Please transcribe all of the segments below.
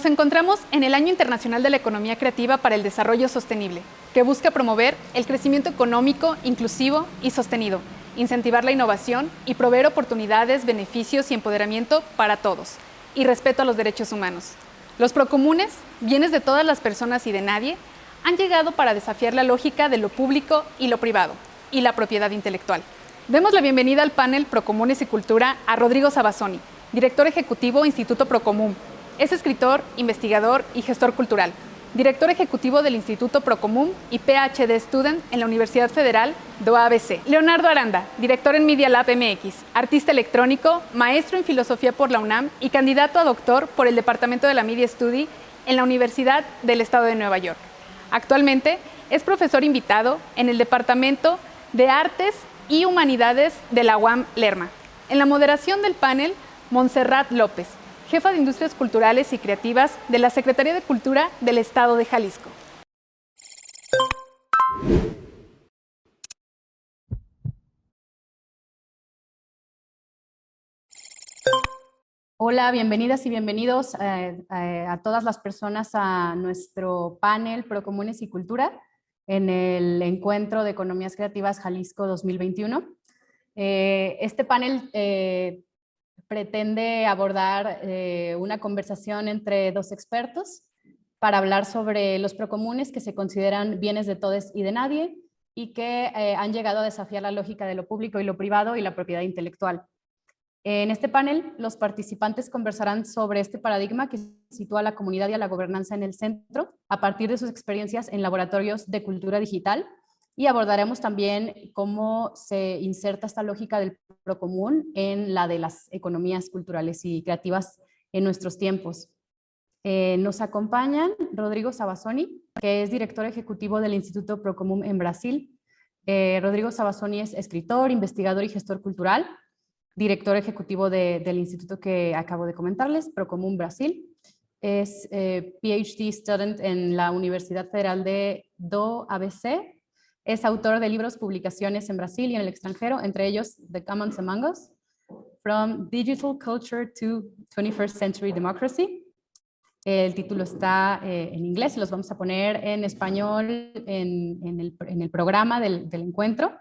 Nos encontramos en el Año Internacional de la Economía Creativa para el Desarrollo Sostenible, que busca promover el crecimiento económico, inclusivo y sostenido, incentivar la innovación y proveer oportunidades, beneficios y empoderamiento para todos, y respeto a los derechos humanos. Los procomunes, bienes de todas las personas y de nadie, han llegado para desafiar la lógica de lo público y lo privado, y la propiedad intelectual. Demos la bienvenida al panel Procomunes y Cultura a Rodrigo Sabazzoni, director ejecutivo Instituto Procomún. Es escritor, investigador y gestor cultural, director ejecutivo del Instituto Procomún y PhD Student en la Universidad Federal de UABC. Leonardo Aranda, director en Media Lab MX, artista electrónico, maestro en filosofía por la UNAM y candidato a doctor por el Departamento de la Media Study en la Universidad del Estado de Nueva York. Actualmente es profesor invitado en el Departamento de Artes y Humanidades de la UAM Lerma. En la moderación del panel, Montserrat López, jefa de Industrias Culturales y Creativas de la Secretaría de Cultura del Estado de Jalisco. Hola, bienvenidas y bienvenidos a todas las personas a nuestro panel Procomunes y Cultura en el Encuentro de Economías Creativas Jalisco 2021. Este panel pretende abordar una conversación entre dos expertos para hablar sobre los procomunes que se consideran bienes de todos y de nadie y que han llegado a desafiar la lógica de lo público y lo privado y la propiedad intelectual. En este panel, los participantes conversarán sobre este paradigma que sitúa a la comunidad y a la gobernanza en el centro a partir de sus experiencias en laboratorios de cultura digital, y abordaremos también cómo se inserta esta lógica del procomún en la de las economías culturales y creativas en nuestros tiempos. Nos acompañan Rodrigo Sabazzoni, que es director ejecutivo del Instituto Procomún en Brasil. Rodrigo Sabazzoni es escritor, investigador y gestor cultural, director ejecutivo del instituto que acabo de comentarles, Procomún Brasil. Es PhD student en la Universidad Federal do ABC. Es autor de libros, publicaciones en Brasil y en el extranjero, entre ellos The Commons Among Us, From Digital Culture to 21st Century Democracy. El título está en inglés y los vamos a poner en español en el programa del encuentro.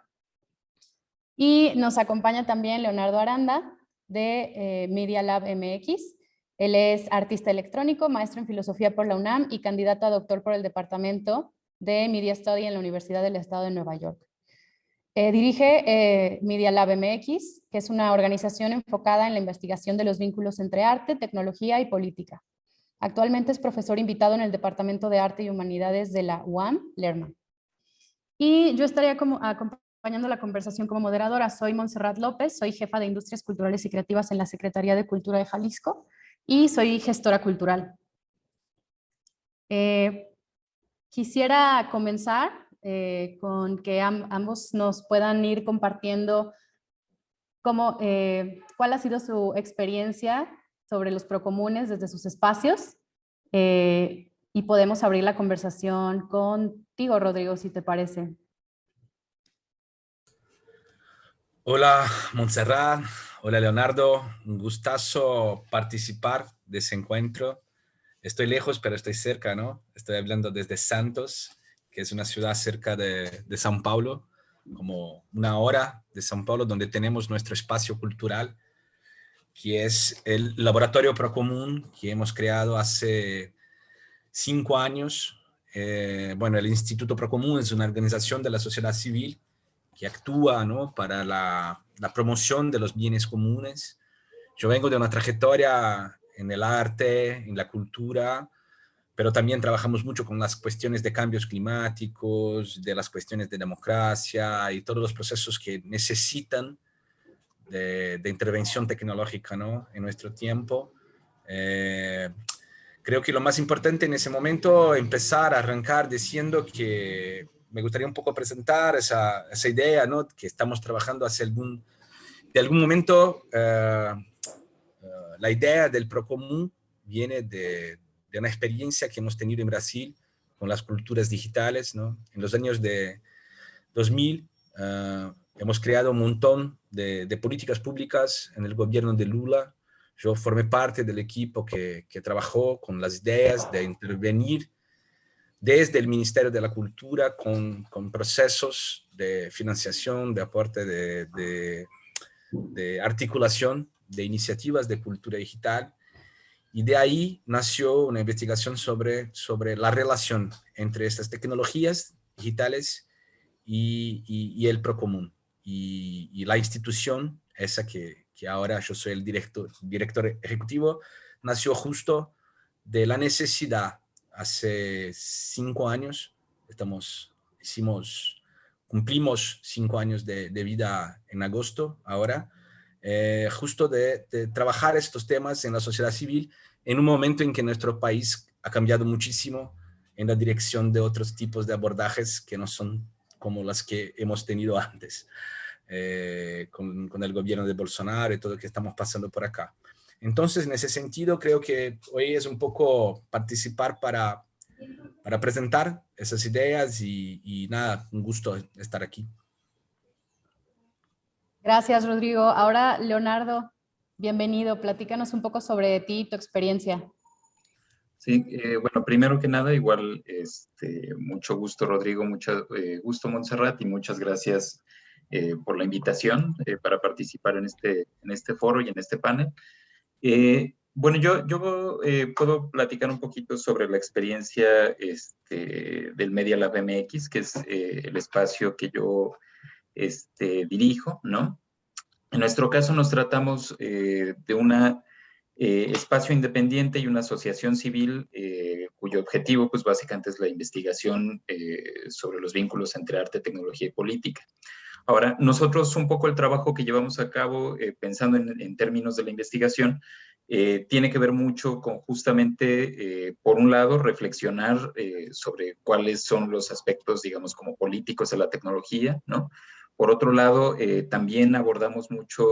Y nos acompaña también Leonardo Aranda de Media Lab MX. Él es artista electrónico, maestro en filosofía por la UNAM y candidato a doctor por el Departamento de Media Study en la Universidad del Estado de Nueva York. Dirige Media Lab MX, que es una organización enfocada en la investigación de los vínculos entre arte, tecnología y política. Actualmente es profesor invitado en el Departamento de Arte y Humanidades de la UAM Lerma. Y yo estaría acompañando la conversación como moderadora. Soy Montserrat López, soy jefa de Industrias Culturales y Creativas en la Secretaría de Cultura de Jalisco y soy gestora cultural. Quisiera comenzar con que ambos nos puedan ir compartiendo cuál ha sido su experiencia sobre los procomunes desde sus espacios, y podemos abrir la conversación contigo, Rodrigo, si te parece. Hola, Montserrat. Hola, Leonardo. Un gustazo participar de ese encuentro. Estoy lejos, pero estoy cerca, ¿no? Estoy hablando desde Santos, que es una ciudad cerca de São Paulo, como una hora de São Paulo, donde tenemos nuestro espacio cultural, que es el Laboratorio Procomún, que hemos creado hace 5 años. Bueno, el Instituto Procomún es una organización de la sociedad civil que actúa, ¿no?, para la promoción de los bienes comunes. Yo vengo de una trayectoria en el arte, en la cultura, pero también trabajamos mucho con las cuestiones de cambios climáticos, de las cuestiones de democracia y todos los procesos que necesitan de intervención tecnológica, ¿no?, en nuestro tiempo. Creo que lo más importante en ese momento, empezar a arrancar diciendo que me gustaría un poco presentar esa idea, ¿no?, que estamos trabajando de algún momento. La idea del Procomún viene de una experiencia que hemos tenido en Brasil con las culturas digitales, ¿no? En los años de 2000 hemos creado un montón de políticas públicas en el gobierno de Lula Yo formé parte del equipo que trabajó con las ideas de intervenir desde el Ministerio de la Cultura con procesos de financiación, de aporte, de articulación de iniciativas de cultura digital. Y de ahí nació una investigación sobre la relación entre estas tecnologías digitales y el Procomún. Y la institución, esa que ahora yo soy el director ejecutivo, nació justo de la necesidad. Hace 5 años, cumplimos 5 años de vida en agosto ahora, justo de trabajar estos temas en la sociedad civil en un momento en que nuestro país ha cambiado muchísimo en la dirección de otros tipos de abordajes que no son como las que hemos tenido antes, con el gobierno de Bolsonaro y todo lo que estamos pasando por acá. Entonces, en ese sentido, creo que hoy es un poco participar para presentar esas ideas y nada, un gusto estar aquí. Gracias, Rodrigo. Ahora, Leonardo, bienvenido. Platícanos un poco sobre ti y tu experiencia. Sí, bueno, primero que nada, igual, mucho gusto, Rodrigo, mucho gusto, Montserrat, y muchas gracias por la invitación para participar en este foro y en este panel. Bueno, yo puedo platicar un poquito sobre la experiencia del Media Lab MX, que es el espacio que yo dirijo, ¿no? En nuestro caso nos tratamos de una espacio independiente y una asociación civil cuyo objetivo, pues básicamente es la investigación sobre los vínculos entre arte, tecnología y política. Ahora, nosotros un poco el trabajo que llevamos a cabo pensando en términos de la investigación tiene que ver mucho con justamente, por un lado, reflexionar sobre cuáles son los aspectos, digamos, como políticos de la tecnología, ¿no? Por otro lado, también abordamos mucho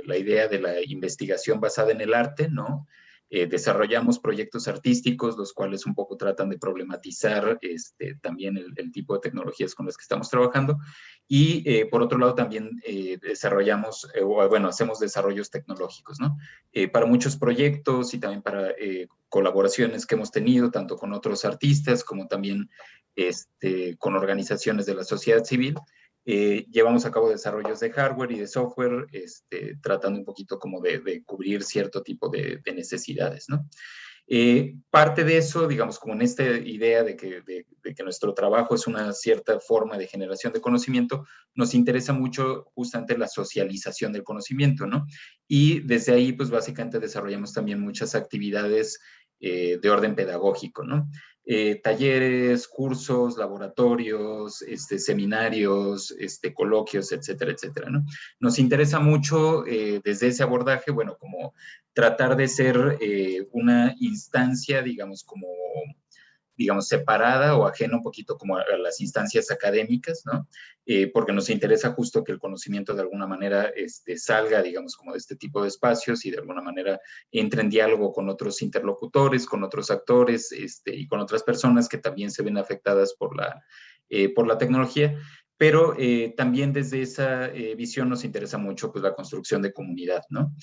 la idea de la investigación basada en el arte, ¿no? Desarrollamos proyectos artísticos, los cuales un poco tratan de problematizar también el tipo de tecnologías con las que estamos trabajando. Y por otro lado también desarrollamos, bueno, hacemos desarrollos tecnológicos, ¿no? Para muchos proyectos y también para colaboraciones que hemos tenido, tanto con otros artistas como también con organizaciones de la sociedad civil. Llevamos a cabo desarrollos de hardware y de software, tratando un poquito como de cubrir cierto tipo de necesidades, ¿no? Parte de eso, digamos, como en esta idea de que nuestro trabajo es una cierta forma de generación de conocimiento, nos interesa mucho justamente la socialización del conocimiento, ¿no? Y desde ahí, pues básicamente desarrollamos también muchas actividades de orden pedagógico, ¿no? Talleres, cursos, laboratorios, seminarios, coloquios, etcétera, etcétera, ¿no? Nos interesa mucho desde ese abordaje, bueno, como tratar de ser una instancia, digamos, separada o ajena un poquito como a las instancias académicas, ¿no? Porque nos interesa justo que el conocimiento de alguna manera salga, digamos, como de este tipo de espacios y de alguna manera entre en diálogo con otros interlocutores, con otros actores y con otras personas que también se ven afectadas por la tecnología. Pero también desde esa visión nos interesa mucho pues, la construcción de comunidad, ¿no?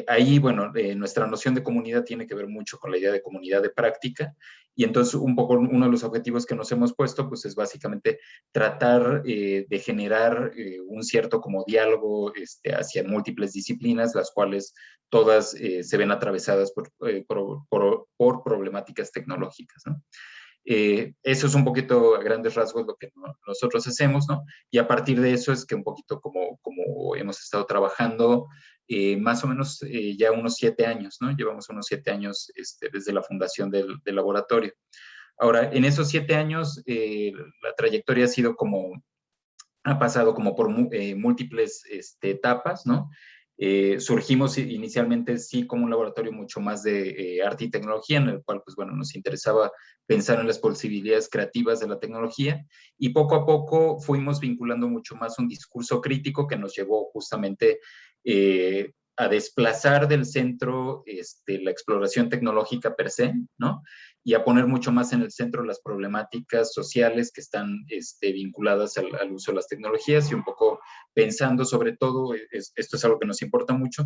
Ahí, bueno, nuestra noción de comunidad tiene que ver mucho con la idea de comunidad de práctica, y entonces un poco uno de los objetivos que nos hemos puesto pues es básicamente tratar de generar un cierto como diálogo hacia múltiples disciplinas, las cuales todas se ven atravesadas por problemáticas tecnológicas, ¿no? Eso es un poquito a grandes rasgos lo que nosotros hacemos, ¿no? Y a partir de eso es que un poquito como hemos estado trabajando más o menos ya unos 7 años, ¿no? Llevamos unos 7 años desde la fundación del laboratorio. Ahora, en esos 7 años, la trayectoria ha pasado como por múltiples etapas, ¿no? Surgimos inicialmente sí como un laboratorio mucho más de arte y tecnología, en el cual, pues bueno, nos interesaba pensar en las posibilidades creativas de la tecnología, y poco a poco fuimos vinculando mucho más un discurso crítico que nos llevó justamente a desplazar del centro la exploración tecnológica per se, ¿no? y a poner mucho más en el centro las problemáticas sociales que están vinculadas al uso de las tecnologías y un poco pensando sobre todo, esto es algo que nos importa mucho,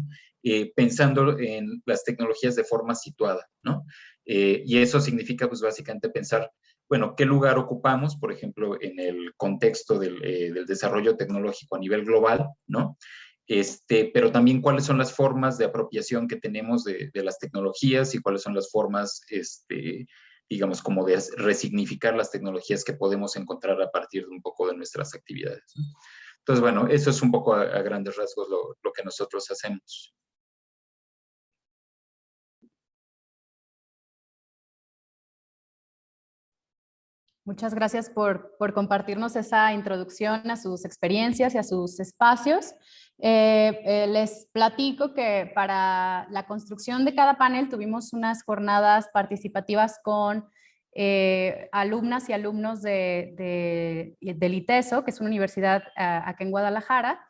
pensando en las tecnologías de forma situada, ¿no? Y eso significa pues básicamente pensar, bueno, ¿qué lugar ocupamos, por ejemplo, en el contexto del desarrollo tecnológico a nivel global, ¿no? Pero también cuáles son las formas de apropiación que tenemos de las tecnologías y cuáles son las formas, digamos, como de resignificar las tecnologías que podemos encontrar a partir de un poco de nuestras actividades, ¿no? Entonces, bueno, eso es un poco a grandes rasgos lo que nosotros hacemos. Muchas gracias por compartirnos esa introducción a sus experiencias y a sus espacios. Les platico que para la construcción de cada panel tuvimos unas jornadas participativas con alumnas y alumnos del ITESO, que es una universidad acá en Guadalajara,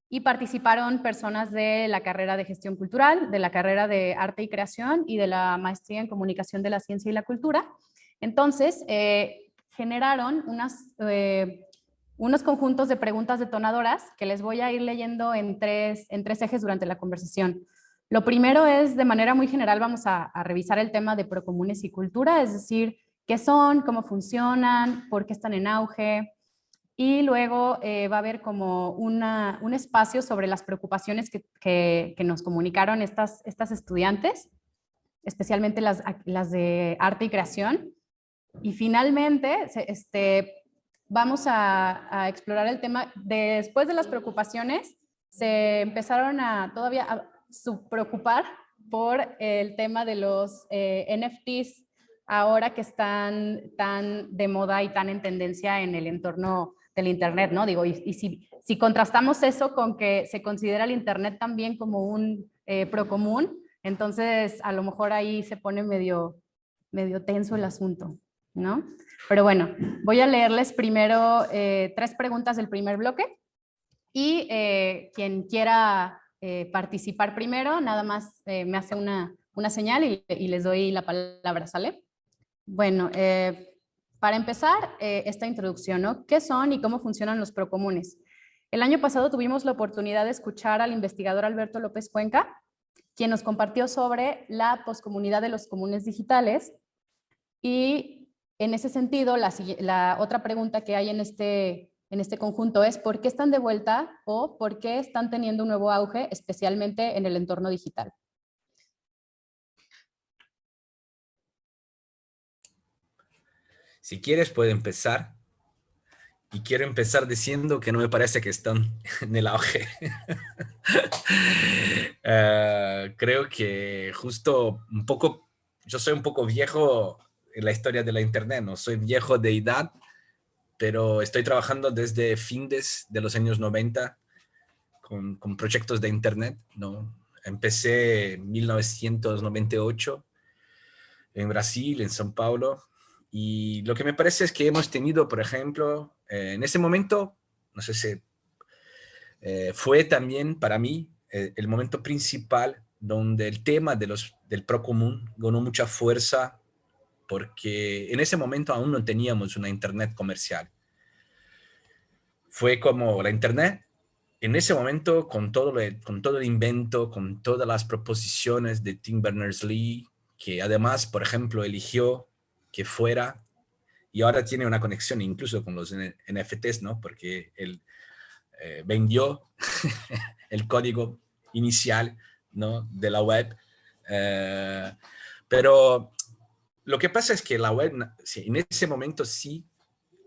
y participaron personas de la carrera de Gestión Cultural, de la carrera de Arte y Creación y de la maestría en Comunicación de la Ciencia y la Cultura. Entonces, generaron unos conjuntos de preguntas detonadoras que les voy a ir leyendo en tres ejes durante la conversación. Lo primero es, de manera muy general, vamos a revisar el tema de procomunes y cultura, es decir, qué son, cómo funcionan, por qué están en auge, y luego va a haber como un espacio sobre las preocupaciones que nos comunicaron estas estudiantes, especialmente las de arte y creación. Y finalmente, vamos a explorar el tema. Después de las preocupaciones, se empezaron todavía a subpreocupar por el tema de los NFTs, ahora que están tan de moda y tan en tendencia en el entorno del Internet, ¿no? Digo, y si contrastamos eso con que se considera el Internet también como un procomún, entonces a lo mejor ahí se pone medio tenso el asunto, ¿no? Pero bueno, voy a leerles primero 3 preguntas del primer bloque y quien quiera participar primero, nada más me hace una señal y les doy la palabra, ¿sale? Bueno, para empezar, esta introducción, ¿no? ¿Qué son y cómo funcionan los procomunes? El año pasado tuvimos la oportunidad de escuchar al investigador Alberto López Cuenca, quien nos compartió sobre la poscomunidad de los comunes digitales. Y en ese sentido, la otra pregunta que hay en este conjunto es ¿por qué están de vuelta o por qué están teniendo un nuevo auge, especialmente en el entorno digital? Si quieres, puedo empezar. Y quiero empezar diciendo que no me parece que están en el auge. Creo que justo un poco, yo soy un poco viejo en la historia de la Internet, no soy viejo de edad, pero estoy trabajando desde fines de los años 90 con proyectos de Internet, ¿no? Empecé en 1998 en Brasil, en São Paulo, y lo que me parece es que hemos tenido, por ejemplo, en ese momento, no sé si fue también para mí el momento principal donde el tema del procomún ganó mucha fuerza, porque en ese momento aún no teníamos una Internet comercial. Fue como la Internet, en ese momento, con todo el invento, con todas las proposiciones de Tim Berners-Lee, que además, por ejemplo, eligió que fuera, y ahora tiene una conexión incluso con los NFTs, ¿no? Porque él vendió el código inicial, ¿no? De la web. Pero lo que pasa es que la web, en ese momento sí,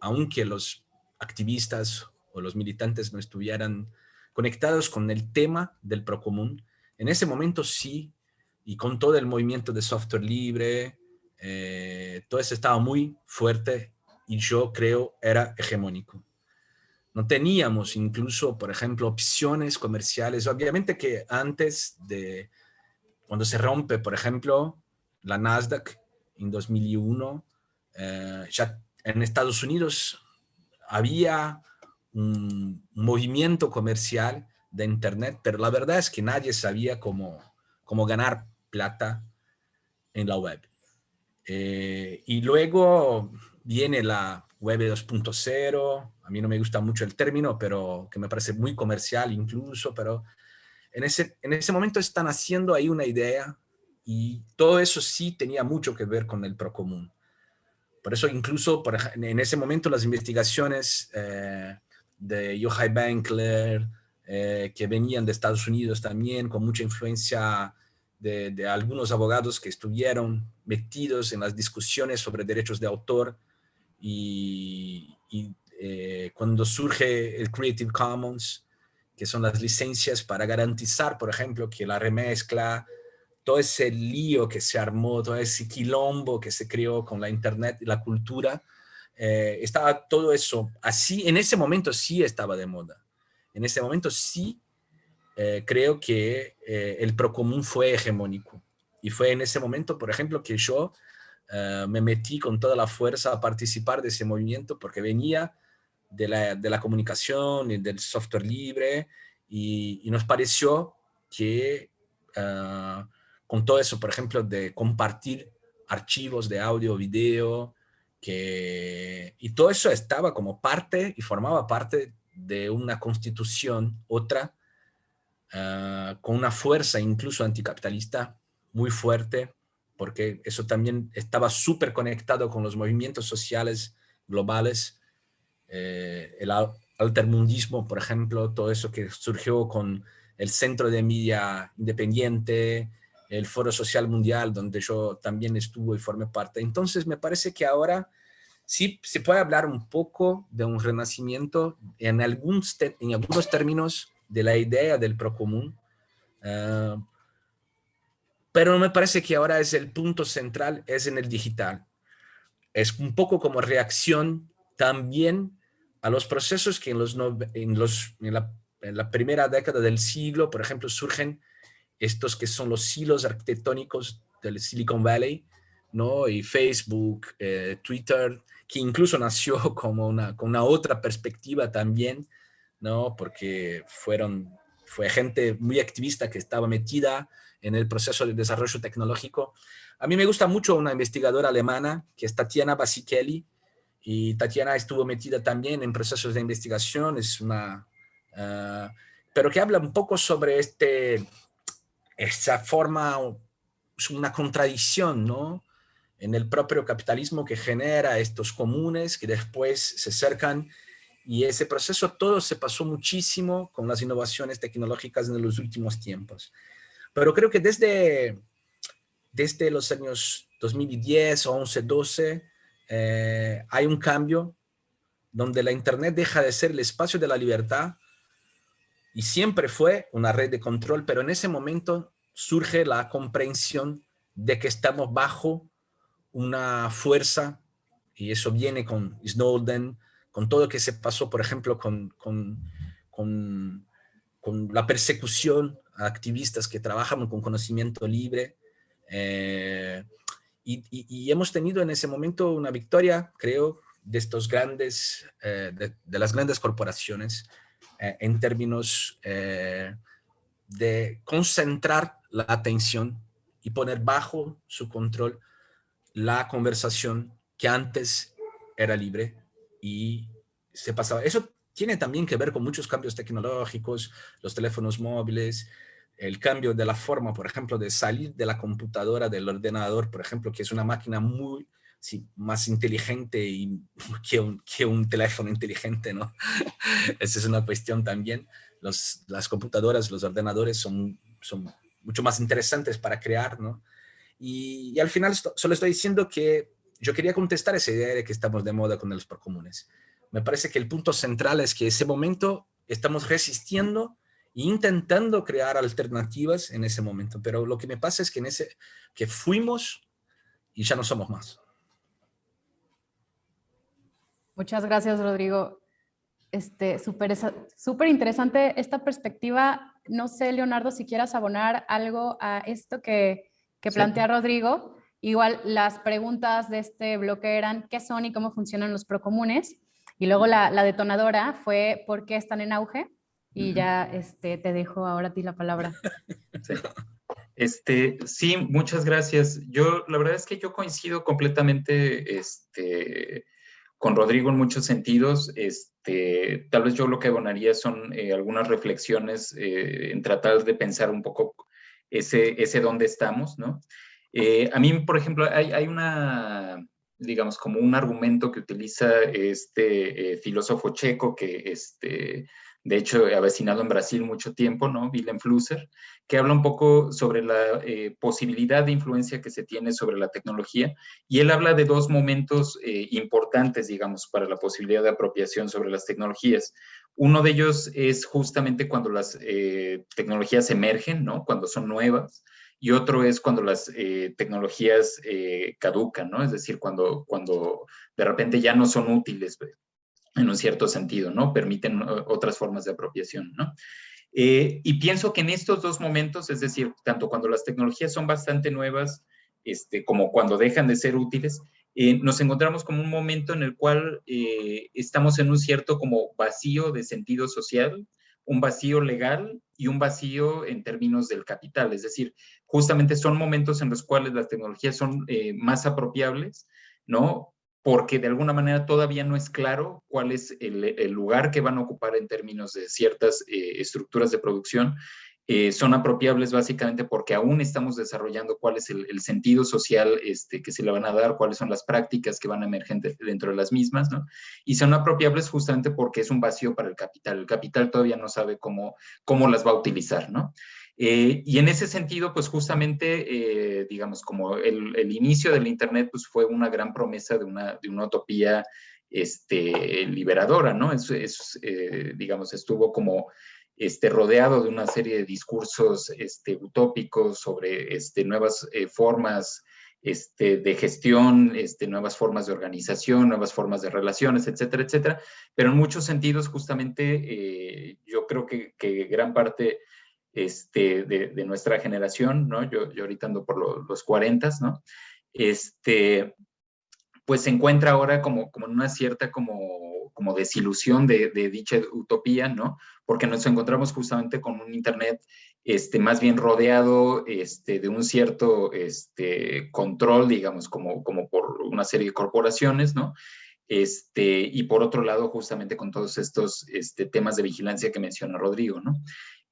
aunque los activistas o los militantes no estuvieran conectados con el tema del procomún, en ese momento sí, y con todo el movimiento de software libre, todo eso estaba muy fuerte y yo creo era hegemónico. No teníamos incluso, por ejemplo, opciones comerciales. Obviamente que antes de, cuando se rompe, por ejemplo, la Nasdaq en 2001, ya en Estados Unidos había un movimiento comercial de Internet, pero la verdad es que nadie sabía cómo ganar plata en la web. Y luego viene la web 2.0, a mí no me gusta mucho el término, pero que me parece muy comercial incluso, pero en ese momento están haciendo ahí una idea y todo eso sí tenía mucho que ver con el procomún. Por eso incluso en ese momento las investigaciones de Yochai Benkler, que venían de Estados Unidos también, con mucha influencia de algunos abogados que estuvieron metidos en las discusiones sobre derechos de autor y cuando surge el Creative Commons, que son las licencias para garantizar, por ejemplo, que la remezcla, todo ese lío que se armó, todo ese quilombo que se creó con la internet y la cultura, estaba todo eso así, en ese momento sí estaba de moda. En ese momento sí creo que el procomún fue hegemónico. Y fue en ese momento, por ejemplo, que yo me metí con toda la fuerza a participar de ese movimiento porque venía de la comunicación y del software libre y nos pareció que con todo eso, por ejemplo, de compartir archivos de audio, video, y todo eso estaba como parte y formaba parte de una constitución, otra, con una fuerza incluso anticapitalista muy fuerte, porque eso también estaba súper conectado con los movimientos sociales globales, el altermundismo, por ejemplo, todo eso que surgió con el Centro de Media Independiente, el Foro Social Mundial, donde yo también estuve y formé parte. Entonces me parece que ahora sí se puede hablar un poco de un renacimiento en algunos términos de la idea del procomún, pero me parece que ahora es el punto central, es en el digital. Es un poco como reacción también a los procesos que en la primera década del siglo, por ejemplo, surgen estos que son los hilos arquitectónicos del Silicon Valley, ¿no? Y Facebook, Twitter, que incluso nació como con una otra perspectiva también, ¿no? Porque fue gente muy activista que estaba metida en el proceso de desarrollo tecnológico. A mí me gusta mucho una investigadora alemana, que es Tatiana Basikeli, y Tatiana estuvo metida también en procesos de investigación, pero que habla un poco sobre esa forma, una contradicción, ¿no? En el propio capitalismo que genera estos comunes que después se acercan, y ese proceso todo se pasó muchísimo con las innovaciones tecnológicas en los últimos tiempos. Pero creo que desde los años 2010, 11, 12, hay un cambio donde la Internet deja de ser el espacio de la libertad y siempre fue una red de control, pero en ese momento surge la comprensión de que estamos bajo una fuerza, y eso viene con Snowden, con todo lo que se pasó, por ejemplo, con la persecución a activistas que trabajan con conocimiento libre. Y hemos tenido en ese momento una victoria, creo, de estos grandes, de las grandes corporaciones, en términos de concentrar la atención y poner bajo su control la conversación que antes era libre y se pasaba. Eso tiene también que ver con muchos cambios tecnológicos, los teléfonos móviles, el cambio de la forma, por ejemplo, de salir de la computadora, del ordenador, por ejemplo, que es una máquina muy más inteligente que un teléfono inteligente, ¿no? Esa es una cuestión también. Las computadoras, los ordenadores son mucho más interesantes para crear, ¿no? Y al final solo estoy diciendo que yo quería contestar esa idea de que estamos de moda con los procomunes. Me parece que el punto central es que ese momento estamos resistiendo e intentando crear alternativas en ese momento, pero lo que me pasa es que fuimos y ya no somos más. Muchas gracias, Rodrigo. Súper interesante esta perspectiva. No sé, Leonardo, si quieras abonar algo a esto que plantea Rodrigo. Igual las preguntas de este bloque eran ¿qué son y cómo funcionan los procomunes? Y luego la detonadora fue ¿por qué están en auge? Y ya te dejo ahora a ti la palabra. Sí. Sí, muchas gracias. La verdad es que yo coincido completamente, con Rodrigo en muchos sentidos. Tal vez yo lo que abonaría son algunas reflexiones en tratar de pensar un poco ese dónde estamos, ¿no? A mí, por ejemplo, hay una, digamos, como un argumento que utiliza este filósofo checo que, de hecho, avecinado en Brasil mucho tiempo, ¿no? Willem Flusser, que habla un poco sobre la posibilidad de influencia que se tiene sobre la tecnología, y él habla de dos momentos importantes, digamos, para la posibilidad de apropiación sobre las tecnologías. Uno de ellos es justamente cuando las tecnologías emergen, ¿no? Cuando son nuevas, y otro es cuando las tecnologías caducan, ¿no? Es decir, cuando de repente ya no son útiles en un cierto sentido, ¿no? Permiten otras formas de apropiación, ¿no? Y pienso que en estos dos momentos, es decir, tanto cuando las tecnologías son bastante nuevas, como cuando dejan de ser útiles, nos encontramos como un momento en el cual estamos en un cierto como vacío de sentido social, un vacío legal y un vacío en términos del capital. Es decir, justamente son momentos en los cuales las tecnologías son más apropiables, ¿no? Porque de alguna manera todavía no es claro cuál es el lugar que van a ocupar en términos de ciertas estructuras de producción. Son apropiables básicamente porque aún estamos desarrollando cuál es el sentido social que se le van a dar, cuáles son las prácticas que van a emerger dentro de las mismas, ¿no? Y son apropiables justamente porque es un vacío para el capital. El capital todavía no sabe cómo las va a utilizar, ¿no? Y en ese sentido, pues justamente, digamos, como el inicio del Internet, pues fue una gran promesa de una utopía liberadora, ¿no? Digamos, estuvo como rodeado de una serie de discursos utópicos sobre nuevas formas de gestión, nuevas formas de organización, nuevas formas de relaciones, etcétera, etcétera. Pero en muchos sentidos, justamente, yo creo que gran parte de nuestra generación, ¿no? Yo ahorita ando por los 40, ¿no? Pues se encuentra ahora como en una cierta como desilusión de dicha utopía, ¿no? Porque nos encontramos justamente con un Internet más bien rodeado de un cierto control, digamos, como por una serie de corporaciones, ¿no? Y por otro lado, justamente con todos estos temas de vigilancia que menciona Rodrigo, ¿no?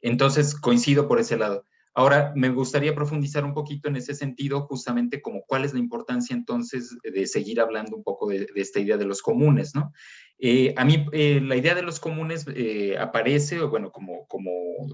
Entonces, coincido por ese lado. Ahora, me gustaría profundizar un poquito en ese sentido, justamente como cuál es la importancia entonces de seguir hablando un poco de esta idea de los comunes, ¿no? A mí la idea de los comunes aparece, bueno, como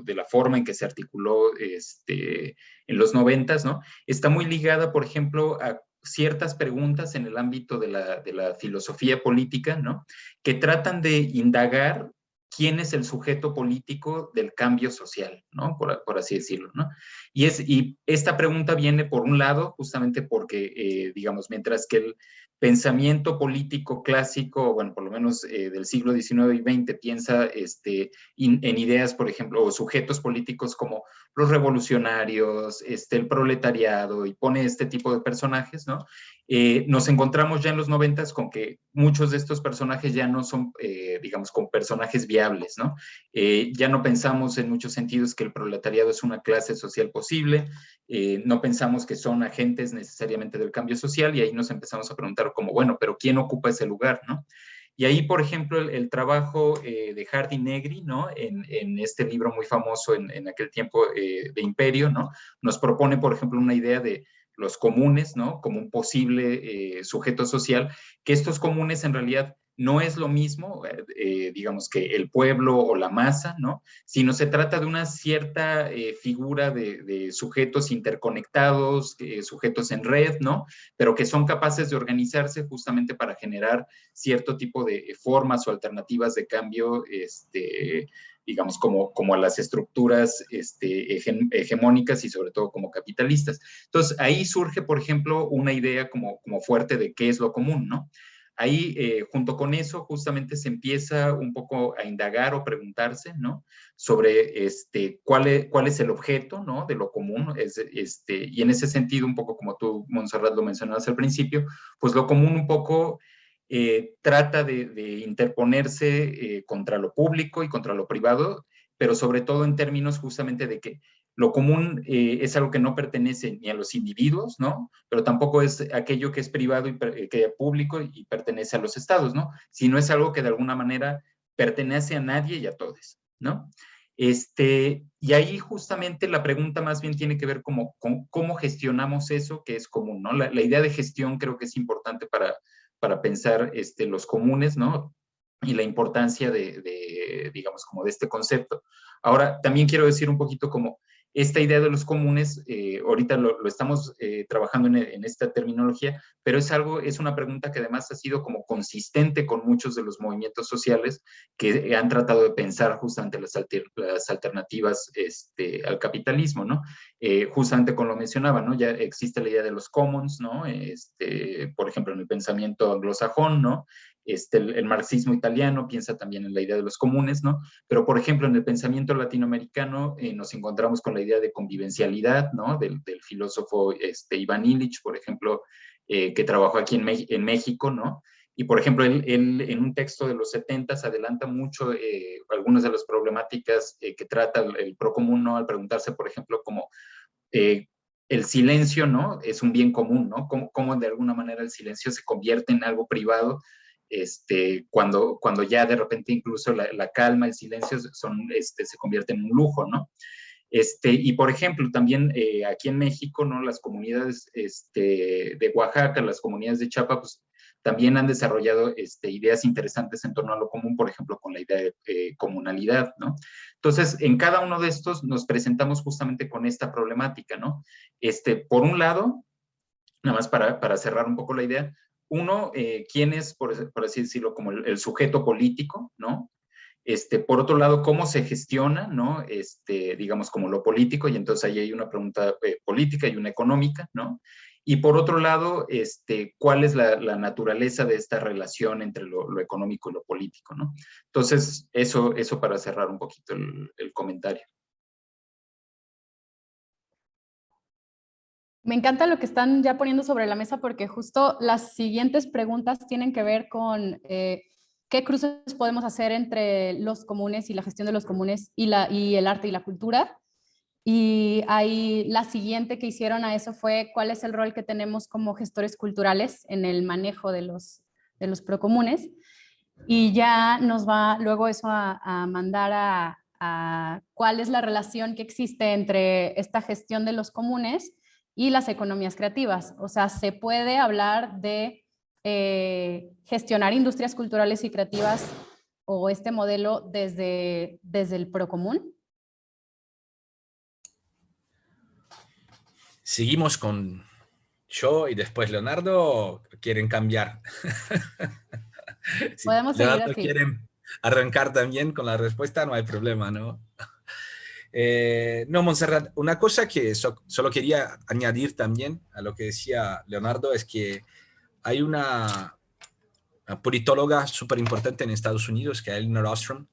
de la forma en que se articuló en los 90s, ¿no? Está muy ligada, por ejemplo, a ciertas preguntas en el ámbito de la filosofía política, ¿no? Que tratan de indagar quién es el sujeto político del cambio social, ¿no? Por así decirlo, ¿no? Y esta pregunta viene por un lado, justamente porque, digamos, mientras que el pensamiento político clásico, bueno, por lo menos del siglo XIX y XX, piensa en ideas, por ejemplo, o sujetos políticos como los revolucionarios, el proletariado, y pone este tipo de personajes, ¿no? Nos encontramos ya en los 90s con que muchos de estos personajes ya no son, digamos, como personajes viables, ¿no? Ya no pensamos en muchos sentidos que el proletariado es una clase social posible, no pensamos que son agentes necesariamente del cambio social, y ahí nos empezamos a preguntar como, bueno, pero ¿quién ocupa ese lugar, no? Y ahí, por ejemplo, el trabajo de Hardy Negri, ¿no? En este libro muy famoso en aquel tiempo de Imperio, ¿no? Nos propone, por ejemplo, una idea de los comunes, ¿no? Como un posible sujeto social, que estos comunes en realidad no es lo mismo, digamos, que el pueblo o la masa, ¿no? Sino se trata de una cierta figura de sujetos interconectados, sujetos en red, ¿no? Pero que son capaces de organizarse justamente para generar cierto tipo de formas o alternativas de cambio, digamos, como a las estructuras hegemónicas y sobre todo como capitalistas. Entonces, ahí surge, por ejemplo, una idea como fuerte de qué es lo común, ¿no? Ahí, junto con eso, justamente se empieza un poco a indagar o preguntarse, ¿no? Sobre cuál es el objeto, ¿no? De lo común. Y en ese sentido, un poco como tú, Montserrat, lo mencionabas al principio, pues lo común un poco trata de interponerse contra lo público y contra lo privado, pero sobre todo en términos justamente de que Lo común es algo que no pertenece ni a los individuos, ¿no? Pero tampoco es aquello que es privado y que es público y pertenece a los estados, ¿no? Sino es algo que de alguna manera pertenece a nadie y a todos, ¿no? Y ahí justamente la pregunta más bien tiene que ver con cómo gestionamos eso que es común, ¿no? La idea de gestión creo que es importante para pensar los comunes, ¿no? Y la importancia digamos, como de este concepto. Ahora, también quiero decir un poquito como esta idea de los comunes, ahorita lo estamos trabajando en esta terminología, pero es una pregunta que además ha sido como consistente con muchos de los movimientos sociales que han tratado de pensar justamente las alternativas al capitalismo, ¿no? Justamente como lo mencionaba, ¿no? Ya existe la idea de los commons, ¿no? Por ejemplo, en el pensamiento anglosajón, ¿no? El marxismo italiano piensa también en la idea de los comunes, ¿no? Pero, por ejemplo, en el pensamiento latinoamericano nos encontramos con la idea de convivencialidad, ¿no? Del filósofo Iván Illich, por ejemplo, que trabajó aquí en México, ¿no? Y, por ejemplo, él en un texto de los 70s adelanta mucho algunas de las problemáticas que trata el procomún, ¿no? Al preguntarse, por ejemplo, como el silencio, ¿no? Es un bien común, ¿no? Cómo de alguna manera el silencio se convierte en algo privado cuando ya de repente incluso la calma, el silencio se convierte en un lujo, ¿no? Y por ejemplo, también aquí en México, ¿no? Las comunidades de Oaxaca, las comunidades de Chiapas, pues, también han desarrollado ideas interesantes en torno a lo común, por ejemplo, con la idea de comunalidad, ¿no? Entonces, en cada uno de estos nos presentamos justamente con esta problemática, ¿no? Por un lado, nada más para cerrar un poco la idea, uno, quién es, por así decirlo, como el sujeto político, ¿no? Por otro lado, cómo se gestiona, ¿no? Digamos, como lo político, y entonces ahí hay una pregunta política y una económica, ¿no? Y por otro lado, ¿cuál es la naturaleza de esta relación entre lo económico y lo político, ¿no? Entonces, eso para cerrar un poquito el comentario. Me encanta lo que están ya poniendo sobre la mesa porque justo las siguientes preguntas tienen que ver con qué cruces podemos hacer entre los comunes y la gestión de los comunes y el arte y la cultura. Y ahí la siguiente que hicieron a eso fue cuál es el rol que tenemos como gestores culturales en el manejo de los procomunes. Y ya nos va luego eso a mandar a cuál es la relación que existe entre esta gestión de los comunes y las economías creativas. O sea, se puede hablar de gestionar industrias culturales y creativas o este modelo desde el procomún. Seguimos con yo y después Leonardo, ¿o quieren cambiar? Si Podemos seguir Leonardo así. quiere arrancar también con la respuesta, no hay problema, ¿no? No, Montserrat, una cosa que solo quería añadir también a lo que decía Leonardo es que hay una politóloga súper importante en Estados Unidos, que es Elinor Ostrom,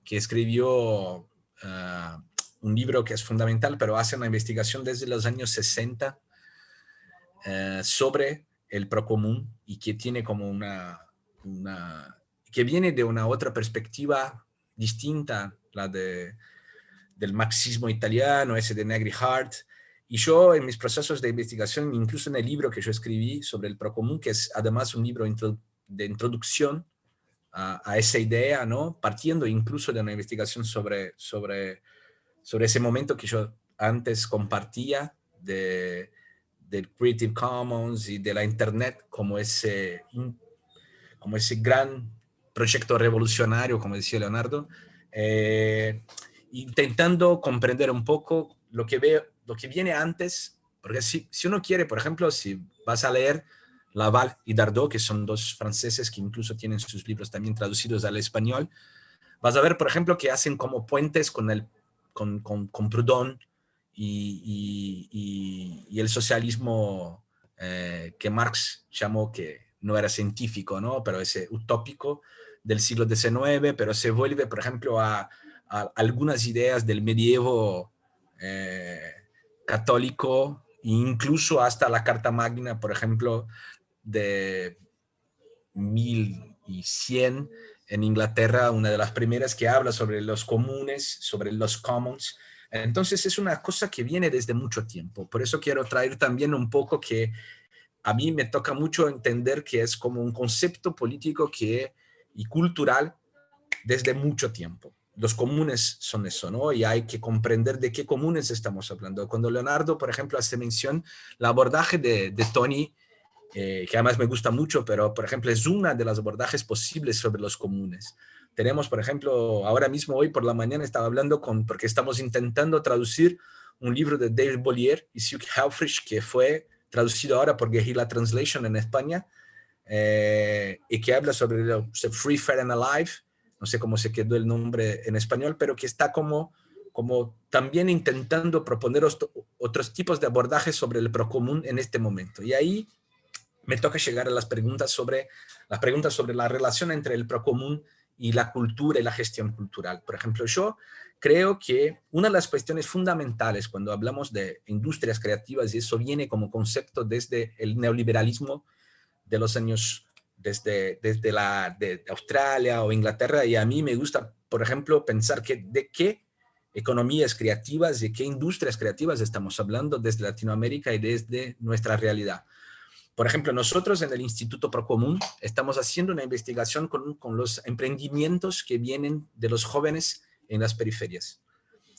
que escribió un libro que es fundamental, pero hace una investigación desde los años 60 sobre el procomún y que tiene como que viene de una otra perspectiva distinta, la del marxismo italiano, ese de Negri Hart. Y yo en mis procesos de investigación, incluso en el libro que yo escribí sobre el procomún, que es además un libro de introducción a esa idea, ¿no? Partiendo incluso de una investigación sobre ese momento que yo antes compartía del Creative Commons y de la Internet como ese gran proyecto revolucionario, como decía Leonardo, intentando comprender un poco lo que viene antes, porque si uno quiere, por ejemplo, si vas a leer Laval y Dardot, que son dos franceses que incluso tienen sus libros también traducidos al español, vas a ver, por ejemplo, que hacen como puentes con Proudhon y el socialismo que Marx llamó que no era científico, ¿no? Pero ese utópico del siglo XIX, pero se vuelve, por ejemplo, a algunas ideas del medievo católico, incluso hasta la Carta Magna, por ejemplo, de 1100 en Inglaterra, una de las primeras que habla sobre los comunes, sobre los commons, Entonces es una cosa que viene desde mucho tiempo. Por eso quiero traer también un poco que a mí me toca mucho entender que es como un concepto político y cultural desde mucho tiempo. Los comunes son eso, ¿no? Y hay que comprender de qué comunes estamos hablando. Cuando Leonardo, por ejemplo, hace mención, el abordaje de Tony, que además me gusta mucho, pero, por ejemplo, es una de los abordajes posibles sobre los comunes. Tenemos, por ejemplo, ahora mismo, hoy por la mañana, estaba hablando porque estamos intentando traducir un libro de David Bollier y Suk Helfrich, que fue traducido ahora por Guerrilla Translation en España, y que habla sobre Free, Fair and Alive, no sé cómo se quedó el nombre en español, pero que está como también intentando proponer otros tipos de abordajes sobre el procomún en este momento. Y ahí me toca llegar a las preguntas sobre la relación entre el procomún y la cultura y la gestión cultural. Por ejemplo, yo creo que una de las cuestiones fundamentales cuando hablamos de industrias creativas, y eso viene como concepto desde el neoliberalismo de los años, desde de Australia o Inglaterra, y a mí me gusta, por ejemplo, pensar de qué economías creativas y qué industrias creativas estamos hablando desde Latinoamérica y desde nuestra realidad. Por ejemplo, nosotros en el Instituto Procomún estamos haciendo una investigación con los emprendimientos que vienen de los jóvenes en las periferias.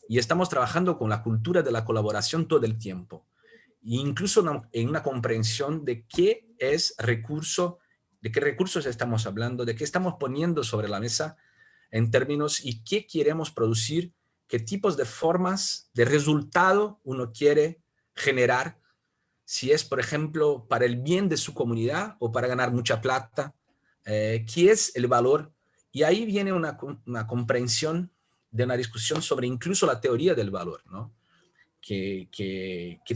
Y estamos trabajando con la cultura de la colaboración todo el tiempo. E incluso en una comprensión de qué es recurso, de qué recursos estamos hablando, de qué estamos poniendo sobre la mesa en términos y qué queremos producir, qué tipos de formas de resultado uno quiere generar, si es, por ejemplo, para el bien de su comunidad o para ganar mucha plata, qué es el valor. Y ahí viene una comprensión de una discusión sobre incluso la teoría del valor, ¿no? Que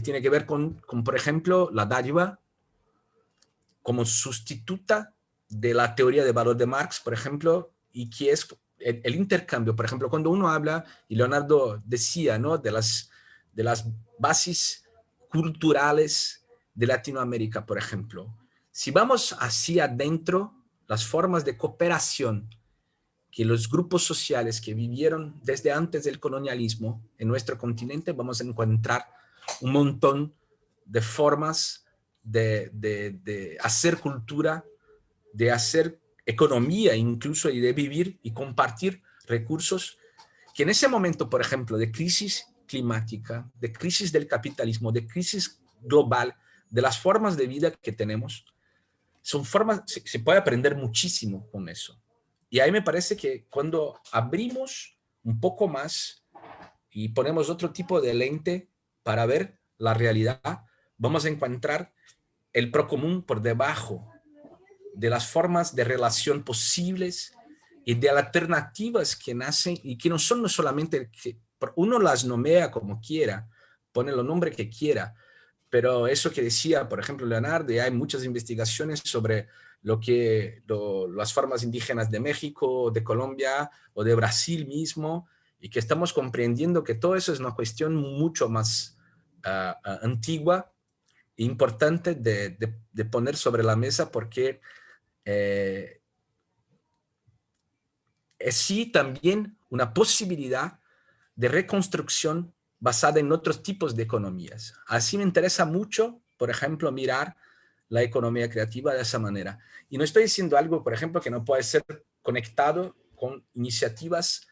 tiene que ver con, por ejemplo, la dádiva como sustituta de la teoría del valor de Marx, por ejemplo, y que es el intercambio. Por ejemplo, cuando uno habla, y Leonardo decía, ¿no?, de las bases culturales de Latinoamérica, por ejemplo. Si vamos hacia adentro, las formas de cooperación que los grupos sociales que vivieron desde antes del colonialismo en nuestro continente, vamos a encontrar un montón de formas de hacer cultura, de hacer economía incluso, y de vivir y compartir recursos que en ese momento, por ejemplo, de crisis climática, de crisis del capitalismo, de crisis global, de las formas de vida que tenemos, son formas, se puede aprender muchísimo con eso. Y ahí me parece que cuando abrimos un poco más y ponemos otro tipo de lente para ver la realidad, vamos a encontrar el procomún por debajo de las formas de relación posibles y de alternativas que nacen y que no son no solamente que uno las nomea como quiera, pone el nombre que quiera, pero eso que decía, por ejemplo, Leonardo, y hay muchas investigaciones sobre las formas indígenas de México, de Colombia o de Brasil mismo, y que estamos comprendiendo que todo eso es una cuestión mucho más antigua e importante de poner sobre la mesa, porque es sí también una posibilidad de reconstrucción basada en otros tipos de economías. Así me interesa mucho, por ejemplo, mirar la economía creativa de esa manera. Y no estoy diciendo algo, por ejemplo, que no puede ser conectado con iniciativas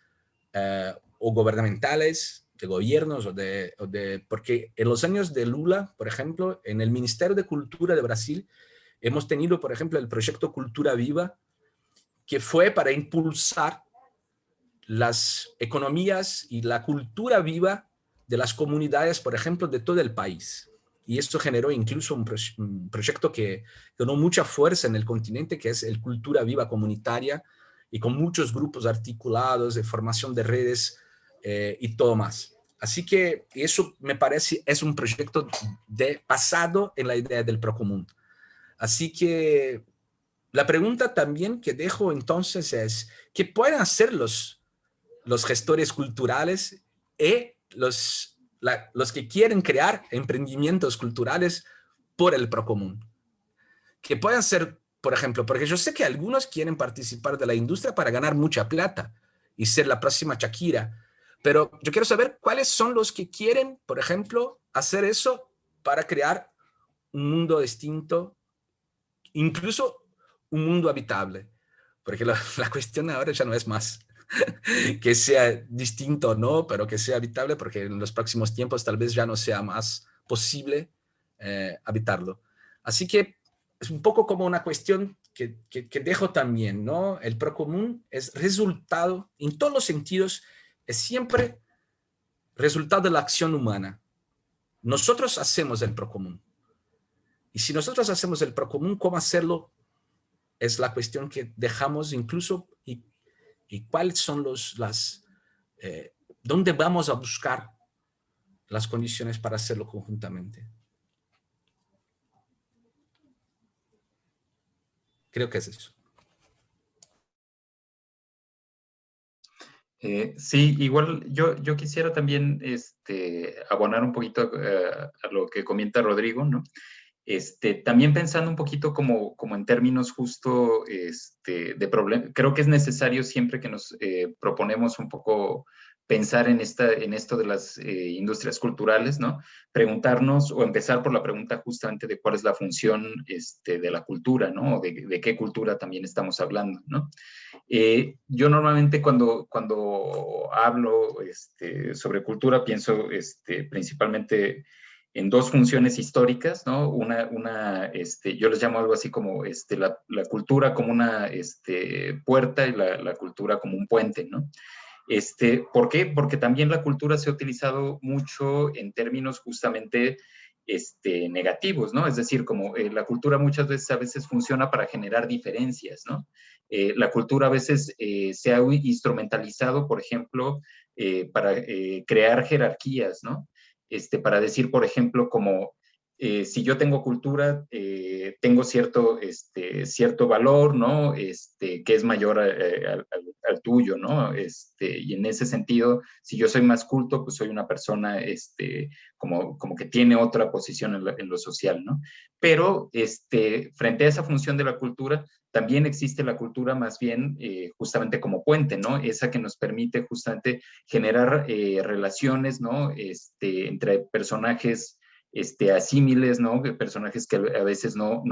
o gubernamentales, de gobiernos, porque en los años de Lula, por ejemplo, en el Ministerio de Cultura de Brasil, hemos tenido, por ejemplo, el proyecto Cultura Viva, que fue para impulsar las economías y la cultura viva de las comunidades, por ejemplo, de todo el país. Y esto generó incluso un proyecto que ganó mucha fuerza en el continente, que es el Cultura Viva Comunitaria, y con muchos grupos articulados de formación de redes y todo más. Así que eso me parece es un proyecto basado en la idea del procomún. Así que la pregunta también que dejo entonces es, ¿qué pueden hacer los gestores culturales y los que quieren crear emprendimientos culturales por el procomún? Que puedan ser, por ejemplo, porque yo sé que algunos quieren participar de la industria para ganar mucha plata y ser la próxima Shakira, Pero yo quiero saber cuáles son los que quieren, por ejemplo, hacer eso para crear un mundo distinto, incluso un mundo habitable. Porque la cuestión ahora ya no es más que sea distinto o no, pero que sea habitable, porque en los próximos tiempos tal vez ya no sea más posible habitarlo. Así que es un poco como una cuestión que dejo también, ¿no? El procomún es resultado, en todos los sentidos, es siempre resultado de la acción humana. Nosotros hacemos el procomún. Y si nosotros hacemos el procomún, ¿cómo hacerlo? Es la cuestión que dejamos incluso y cuáles son dónde vamos a buscar las condiciones para hacerlo conjuntamente. Creo que es eso. Sí, igual yo quisiera también abonar un poquito a lo que comenta Rodrigo, ¿no? También pensando un poquito como en términos justo de problema, creo que es necesario siempre que nos proponemos un poco pensar en esto de las industrias culturales, ¿no? Preguntarnos o empezar por la pregunta justamente de cuál es la función de la cultura, ¿no? O de qué cultura también estamos hablando, ¿no? Yo normalmente cuando hablo sobre cultura pienso principalmente en dos funciones históricas, ¿no? Yo les llamo algo así como la cultura como una puerta y la cultura como un puente, ¿no? ¿Por qué? Porque también la cultura se ha utilizado mucho en términos justamente negativos, ¿no? Es decir, como la cultura muchas veces a veces funciona para generar diferencias, ¿no? La cultura a veces se ha instrumentalizado, por ejemplo, para crear jerarquías, ¿no? Para decir, por ejemplo, como si yo tengo cultura, tengo cierto valor, ¿no? Que es mayor al tuyo, ¿no? Y en ese sentido, si yo soy más culto, pues soy una persona como que tiene otra posición en lo social, ¿no? Pero frente a esa función de la cultura, también existe la cultura más bien justamente como puente, ¿no? Esa que nos permite justamente generar relaciones, ¿no? Entre personajes asímiles, ¿no? Personajes que a veces no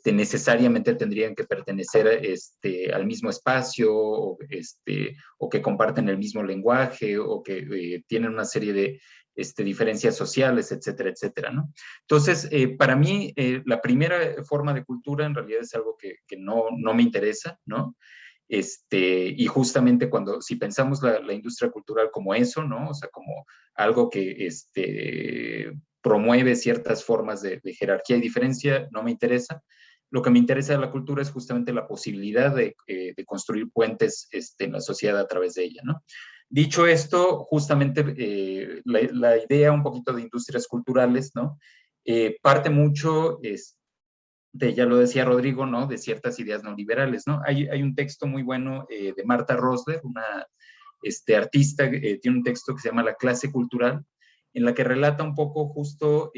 necesariamente tendrían que pertenecer al mismo espacio o que comparten el mismo lenguaje o que tienen una serie de diferencias sociales, etcétera, etcétera, ¿no? Entonces, para mí, la primera forma de cultura en realidad es algo que no me interesa, ¿no? Y justamente si pensamos la industria cultural como eso, ¿no? O sea, como algo que promueve ciertas formas de jerarquía y diferencia, no me interesa. Lo que me interesa de la cultura es justamente la posibilidad de construir puentes en la sociedad a través de ella, ¿no? Dicho esto, justamente la idea un poquito de industrias culturales, ¿no? Parte mucho, ya lo decía Rodrigo, ¿no? De ciertas ideas neoliberales, ¿no? Hay un texto muy bueno de Marta Rosler, una artista, tiene un texto que se llama La clase cultural, en la que relata un poco justo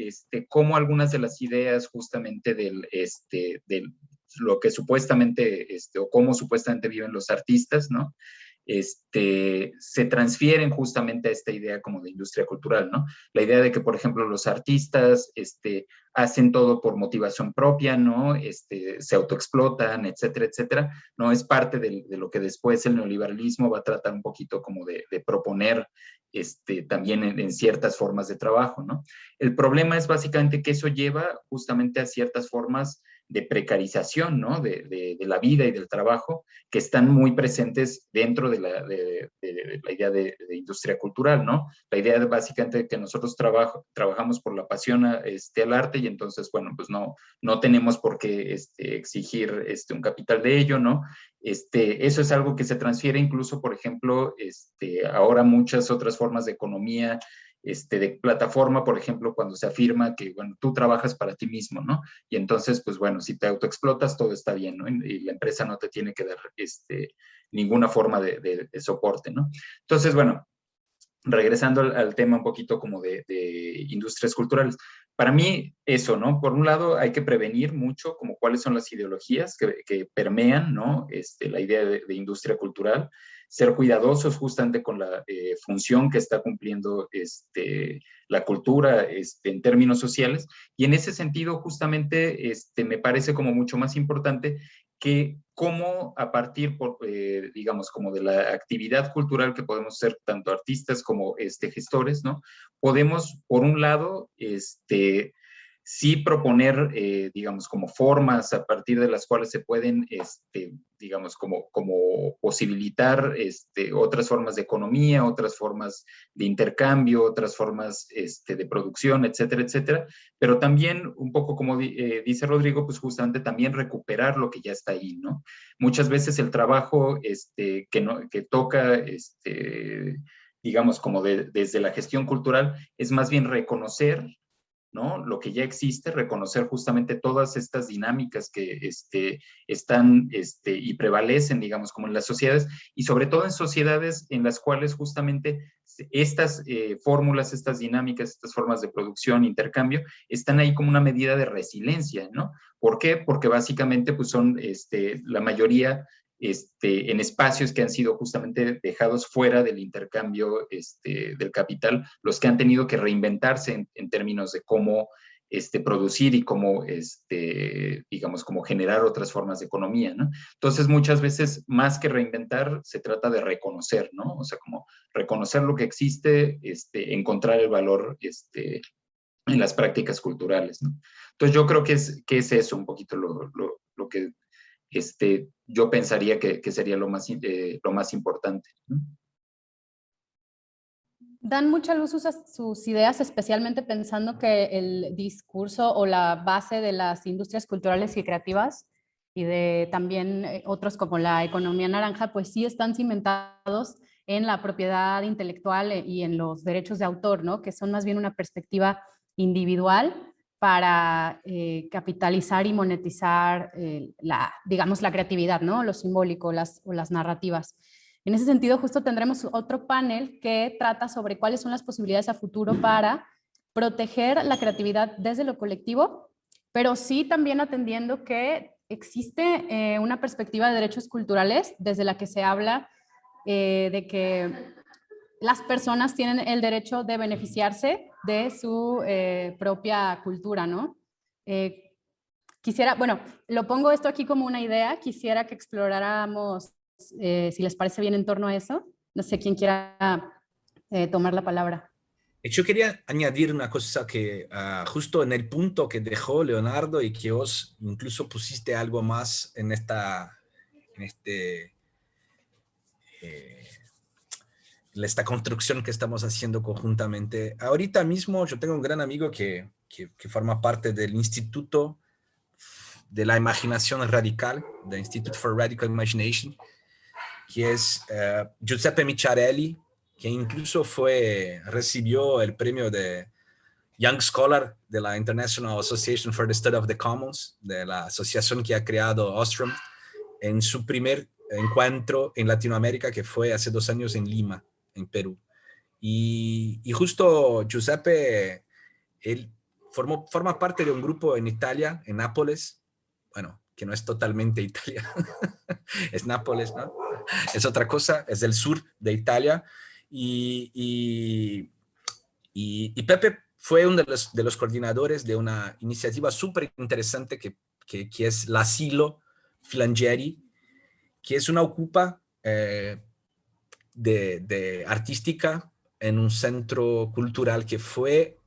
cómo algunas de las ideas justamente del lo que supuestamente, o cómo supuestamente viven los artistas, ¿no? Se transfieren justamente a esta idea como de industria cultural, ¿no? La idea de que, por ejemplo, los artistas hacen todo por motivación propia, ¿no? Se autoexplotan, etcétera, etcétera, ¿no? Es parte de lo que después el neoliberalismo va a tratar un poquito como de proponer también en ciertas formas de trabajo, ¿no? El problema es básicamente que eso lleva justamente a ciertas formas de precarización, ¿no? De la vida y del trabajo que están muy presentes dentro de la idea de industria cultural, ¿no? La idea de básicamente que nosotros trabajamos por la pasión al arte y entonces, bueno, pues no tenemos por qué exigir un capital de ello, ¿no? Eso es algo que se transfiere incluso, por ejemplo, ahora muchas otras formas de economía, de plataforma, por ejemplo, cuando se afirma que, bueno, tú trabajas para ti mismo, ¿no? Y entonces, pues bueno, si te autoexplotas, todo está bien, ¿no? Y la empresa no te tiene que dar ninguna forma de soporte, ¿no? Entonces, bueno, regresando al tema un poquito como de industrias culturales, para mí, eso, ¿no? Por un lado, hay que prevenir mucho como cuáles son las ideologías que permean, ¿no? La idea de industria cultural, ser cuidadosos justamente con la función que está cumpliendo la cultura en términos sociales, y en ese sentido, justamente, me parece como mucho más importante que cómo a partir, digamos, como de la actividad cultural que podemos ser tanto artistas como gestores, ¿no? Podemos, por un lado, sí proponer, digamos, como formas a partir de las cuales se pueden, digamos, como posibilitar otras formas de economía, otras formas de intercambio, otras formas de producción, etcétera, etcétera. Pero también, un poco como dice Rodrigo, pues justamente también recuperar lo que ya está ahí, ¿no? Muchas veces el trabajo que toca, digamos, como desde la gestión cultural, es más bien reconocer, ¿no? Lo que ya existe, reconocer justamente todas estas dinámicas que están y prevalecen, digamos, como en las sociedades, y sobre todo en sociedades en las cuales justamente estas fórmulas, estas dinámicas, estas formas de producción, intercambio, están ahí como una medida de resiliencia, ¿no? ¿Por qué? Porque básicamente pues son la mayoría en espacios que han sido justamente dejados fuera del intercambio del capital, los que han tenido que reinventarse en términos de cómo producir y cómo, digamos, cómo generar otras formas de economía, ¿no? Entonces, muchas veces, más que reinventar, se trata de reconocer, ¿no? O sea, como reconocer lo que existe, encontrar el valor, en las prácticas culturales, ¿no? Entonces, yo creo que es eso un poquito lo que yo pensaría que sería lo más importante, ¿no? Dan mucha luz sus ideas, especialmente pensando que el discurso o la base de las industrias culturales y creativas y de también otros como la economía naranja, pues sí están cimentados en la propiedad intelectual y en los derechos de autor, ¿no? Que son más bien una perspectiva individual para capitalizar y monetizar digamos, la creatividad, ¿no? Lo simbólico o las narrativas. En ese sentido, justo tendremos otro panel que trata sobre cuáles son las posibilidades a futuro para proteger la creatividad desde lo colectivo, pero sí también atendiendo que existe una perspectiva de derechos culturales desde la que se habla de que las personas tienen el derecho de beneficiarse de su propia cultura, ¿no? Quisiera, bueno, lo pongo esto aquí como una idea, quisiera que exploráramos, si les parece bien, en torno a eso. No sé quién quiera tomar la palabra. Yo quería añadir una cosa que justo en el punto que dejó Leonardo y que vos incluso pusiste algo más en esta construcción que estamos haciendo conjuntamente. Ahorita mismo yo tengo un gran amigo que forma parte del Instituto de la Imaginación Radical, del Institute for Radical Imagination, que es Giuseppe Micciarelli, que incluso recibió el premio de Young Scholar de la International Association for the Study of the Commons, de la asociación que ha creado Ostrom, en su primer encuentro en Latinoamérica, que fue hace 2 años en Lima, en Perú. Y justo Giuseppe, él forma parte de un grupo en Italia, en Nápoles, bueno, que no es totalmente Italia, es Nápoles, ¿no? Es otra cosa, es del sur de Italia, y Pepe fue uno de los coordinadores de una iniciativa súper interesante que es l'Asilo Filangieri, que es una ocupa de artística en un centro cultural que fue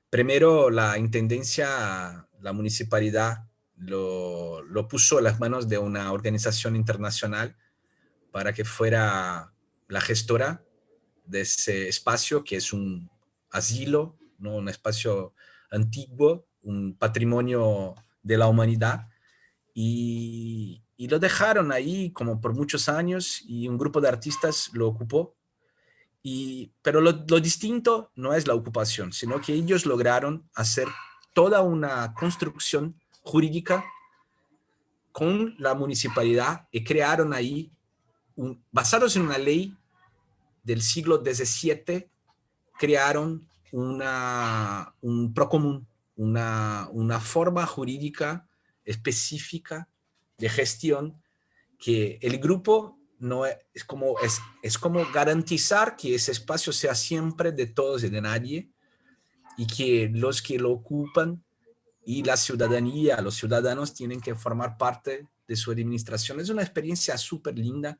primero la intendencia, la municipalidad lo puso en las manos de una organización internacional para que fuera la gestora de ese espacio, que es un asilo, ¿no? Un espacio antiguo, un patrimonio de la humanidad, y lo dejaron ahí como por muchos años y un grupo de artistas lo ocupó. Pero lo distinto no es la ocupación, sino que ellos lograron hacer toda una construcción jurídica con la municipalidad y crearon ahí, basados en una ley del siglo XVII, crearon un procomún, una forma jurídica específica de gestión que el grupo no es como garantizar que ese espacio sea siempre de todos y de nadie, y que los que lo ocupan y la ciudadanía, los ciudadanos tienen que formar parte de su administración. Es una experiencia súper linda,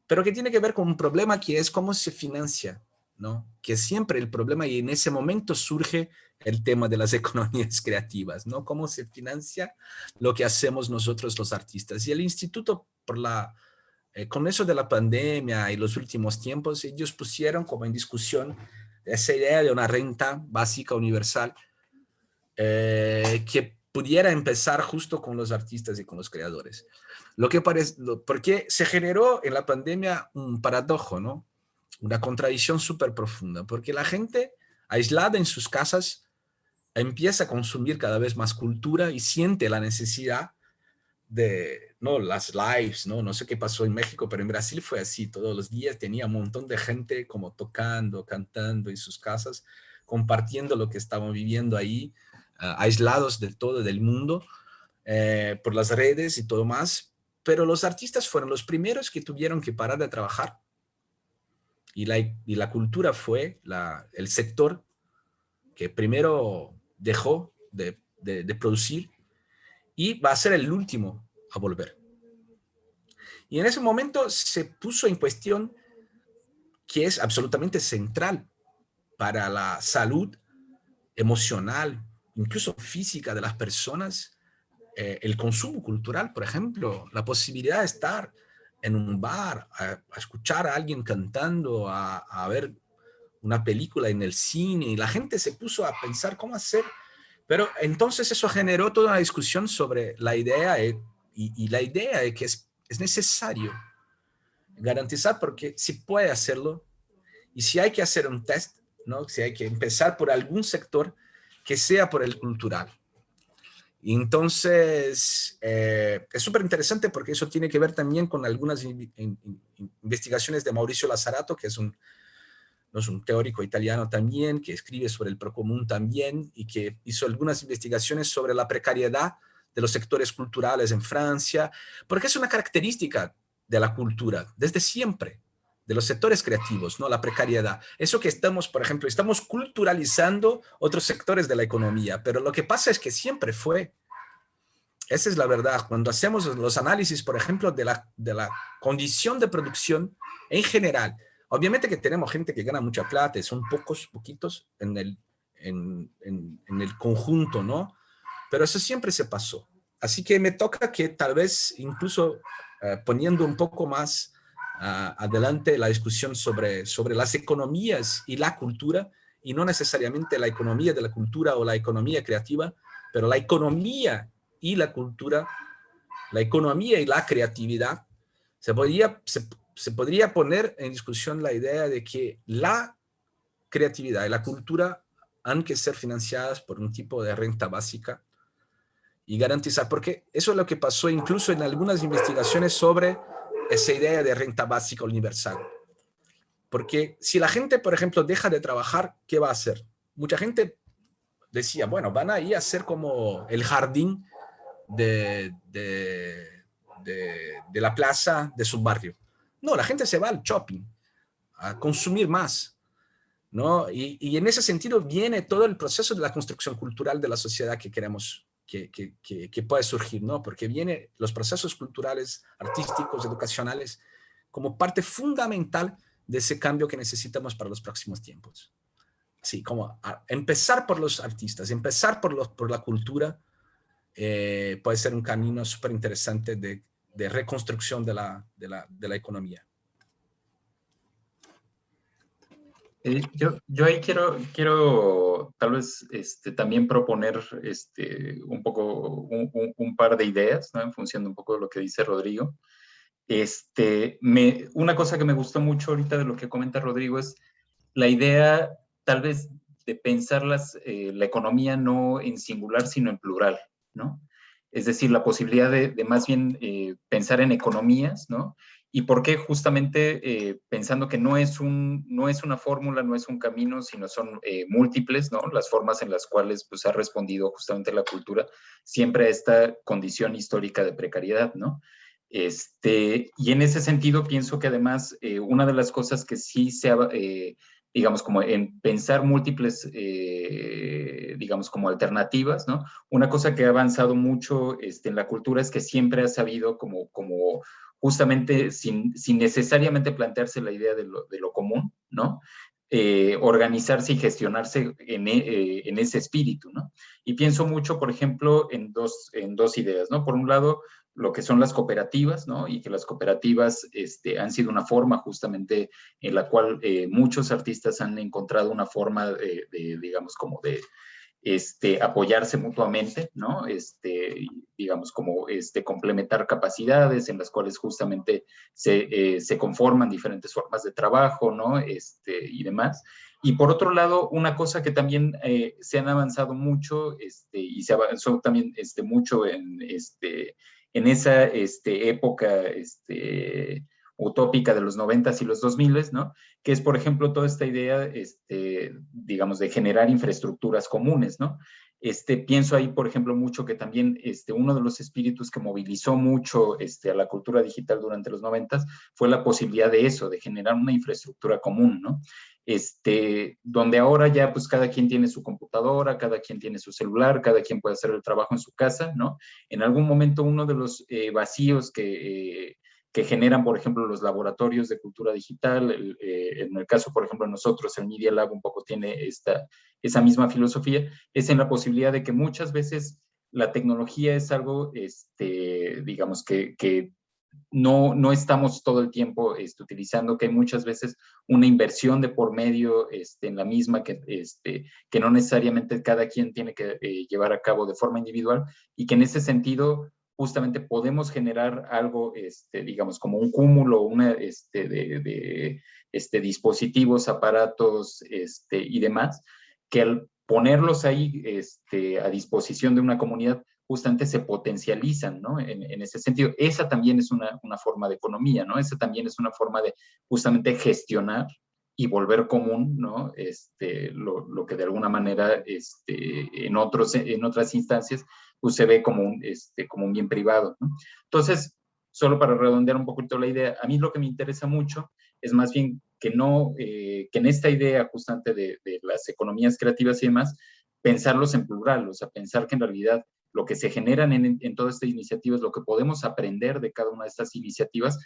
pero que tiene que ver con un problema que es cómo se financia, ¿no? Que es siempre el problema, y en ese momento surge el tema de las economías creativas, ¿no? Cómo se financia lo que hacemos nosotros los artistas. Y el instituto, con eso de la pandemia y los últimos tiempos, ellos pusieron como en discusión esa idea de una renta básica universal, que pudiera empezar justo con los artistas y con los creadores. Porque se generó en la pandemia un paradojo, ¿no? Una contradicción súper profunda, porque la gente aislada en sus casas empieza a consumir cada vez más cultura y siente la necesidad de, no, las lives, ¿no? No sé qué pasó en México, pero en Brasil fue así, todos los días tenía un montón de gente como tocando, cantando en sus casas, compartiendo lo que estaban viviendo ahí, aislados de todo, del mundo, por las redes y todo más, pero los artistas fueron los primeros que tuvieron que parar de trabajar, y la cultura fue el sector que primero dejó de producir, y va a ser el último a volver. Y en ese momento se puso en cuestión, que es absolutamente central para la salud emocional, incluso física de las personas, el consumo cultural, por ejemplo, la posibilidad de estar en un bar, a escuchar a alguien cantando, a ver una película en el cine, y la gente se puso a pensar cómo hacer. Pero entonces eso generó toda una discusión sobre la idea, y la idea es que es necesario garantizar, porque si puede hacerlo, y si hay que hacer un test, ¿no? Si hay que empezar por algún sector, que sea por el cultural. Y entonces es súper interesante, porque eso tiene que ver también con algunas investigaciones de Mauricio Lazzarato, que es un teórico italiano también, que escribe sobre el procomún también, y que hizo algunas investigaciones sobre la precariedad de los sectores culturales en Francia, porque es una característica de la cultura desde siempre, de los sectores creativos, ¿no? La precariedad. Eso que estamos, por ejemplo, estamos culturalizando otros sectores de la economía, pero lo que pasa es que siempre fue. Esa es la verdad. Cuando hacemos los análisis, por ejemplo, de la condición de producción en general, obviamente que tenemos gente que gana mucha plata, son poquitos en el conjunto, ¿no? Pero eso siempre se pasó. Así que me toca que tal vez incluso poniendo un poco más adelante la discusión sobre las economías y la cultura, y no necesariamente la economía de la cultura o la economía creativa, pero la economía y la cultura, la economía y la creatividad, se podría poner en discusión la idea de que la creatividad y la cultura han que ser financiadas por un tipo de renta básica, y garantizar, porque eso es lo que pasó incluso en algunas investigaciones sobre esa idea de renta básica universal. Porque si la gente, por ejemplo, deja de trabajar, ¿qué va a hacer? Mucha gente decía, bueno, van a ir a hacer como el jardín de la plaza de su barrio. No, la gente se va al shopping, a consumir más, ¿no? Y en ese sentido viene todo el proceso de la construcción cultural de la sociedad que queremos que puede surgir, ¿no? Porque vienen los procesos culturales, artísticos, educacionales, como parte fundamental de ese cambio que necesitamos para los próximos tiempos. Sí, como empezar por los artistas, empezar por la cultura, puede ser un camino súper interesante de reconstrucción de la economía. Yo ahí quiero tal vez también proponer un poco un par de ideas, ¿no? En función de un poco de lo que dice Rodrigo. Una cosa que me gustó mucho ahorita de lo que comenta Rodrigo es la idea tal vez de pensar la economía no en singular, sino en plural, ¿no? Es decir, la posibilidad de más bien pensar en economías, ¿no? ¿Y por qué? Justamente pensando que no es una fórmula, no es un camino, sino son múltiples, ¿no? Las formas en las cuales pues, ha respondido justamente la cultura siempre a esta condición histórica de precariedad, ¿no? Y en ese sentido pienso que además una de las cosas que sí se ha, digamos, como en pensar múltiples, digamos, como alternativas, ¿no? Una cosa que ha avanzado mucho en la cultura es que siempre ha sabido como justamente sin necesariamente plantearse la idea de lo común, ¿no? Organizarse y gestionarse en ese espíritu, ¿no? Y pienso mucho, por ejemplo, en dos ideas, ¿no? Por un lado, lo que son las cooperativas, ¿no? Y que las cooperativas han sido una forma justamente en la cual muchos artistas han encontrado una forma digamos, como de apoyarse mutuamente, ¿no? Digamos, como complementar capacidades en las cuales justamente se conforman diferentes formas de trabajo, ¿no? Y demás. Y por otro lado, una cosa que también se han avanzado mucho y se avanzó también mucho en esa época utópica de los 90s y los 2000s, ¿no? Que es, por ejemplo, toda esta idea, digamos, de generar infraestructuras comunes, ¿no? Pienso ahí, por ejemplo, mucho que también uno de los espíritus que movilizó mucho a la cultura digital durante los 90s fue la posibilidad de eso, de generar una infraestructura común, ¿no? Donde ahora ya pues cada quien tiene su computadora, cada quien tiene su celular, cada quien puede hacer el trabajo en su casa, ¿no? En algún momento uno de los vacíos que generan, por ejemplo, los laboratorios de cultura digital. En el caso, por ejemplo, de nosotros, el Media Lab un poco tiene esa misma filosofía, es en la posibilidad de que muchas veces la tecnología es algo, digamos, que no estamos todo el tiempo utilizando, que hay muchas veces una inversión de por medio en la misma que no necesariamente cada quien tiene que llevar a cabo de forma individual, y que en ese sentido justamente podemos generar algo, digamos, como un cúmulo de dispositivos, aparatos y demás, que al ponerlos ahí a disposición de una comunidad, justamente se potencializan, ¿no? En ese sentido. Esa también es una forma de economía, ¿no? Esa también es una forma de justamente gestionar y volver común, ¿no? Lo que de alguna manera en otras instancias pues se ve como un bien privado, ¿no? Entonces, solo para redondear un poquito la idea, a mí lo que me interesa mucho es más bien que que en esta idea justamente de las economías creativas y demás, pensarlos en plural, o sea, pensar que en realidad lo que se generan en todas estas iniciativas, lo que podemos aprender de cada una de estas iniciativas,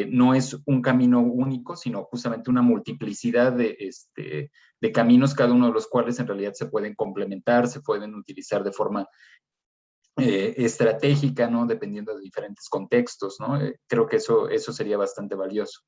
no es un camino único, sino justamente una multiplicidad de caminos, cada uno de los cuales en realidad se pueden complementar, se pueden utilizar de forma estratégica, ¿no? Dependiendo de diferentes contextos, ¿no? Creo que eso sería bastante valioso.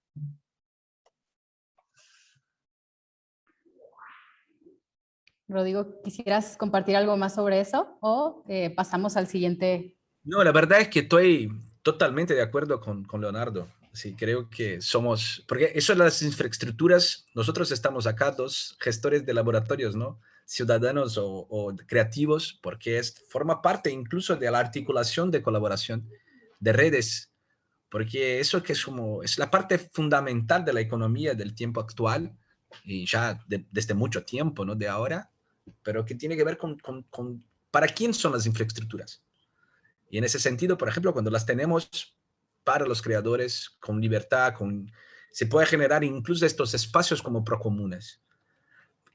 Rodrigo, ¿quisieras compartir algo más sobre eso o pasamos al siguiente? No, la verdad es que estoy totalmente de acuerdo con Leonardo. Sí, creo que somos, porque eso de las infraestructuras, nosotros estamos acá dos gestores de laboratorios, ¿no? Ciudadanos o creativos, porque forma parte incluso de la articulación de colaboración de redes, porque eso que es la parte fundamental de la economía del tiempo actual, y ya desde mucho tiempo, ¿no? De ahora, pero que tiene que ver con para quién son las infraestructuras. Y en ese sentido, por ejemplo, cuando las tenemos para los creadores con libertad, se puede generar incluso estos espacios como procomunes,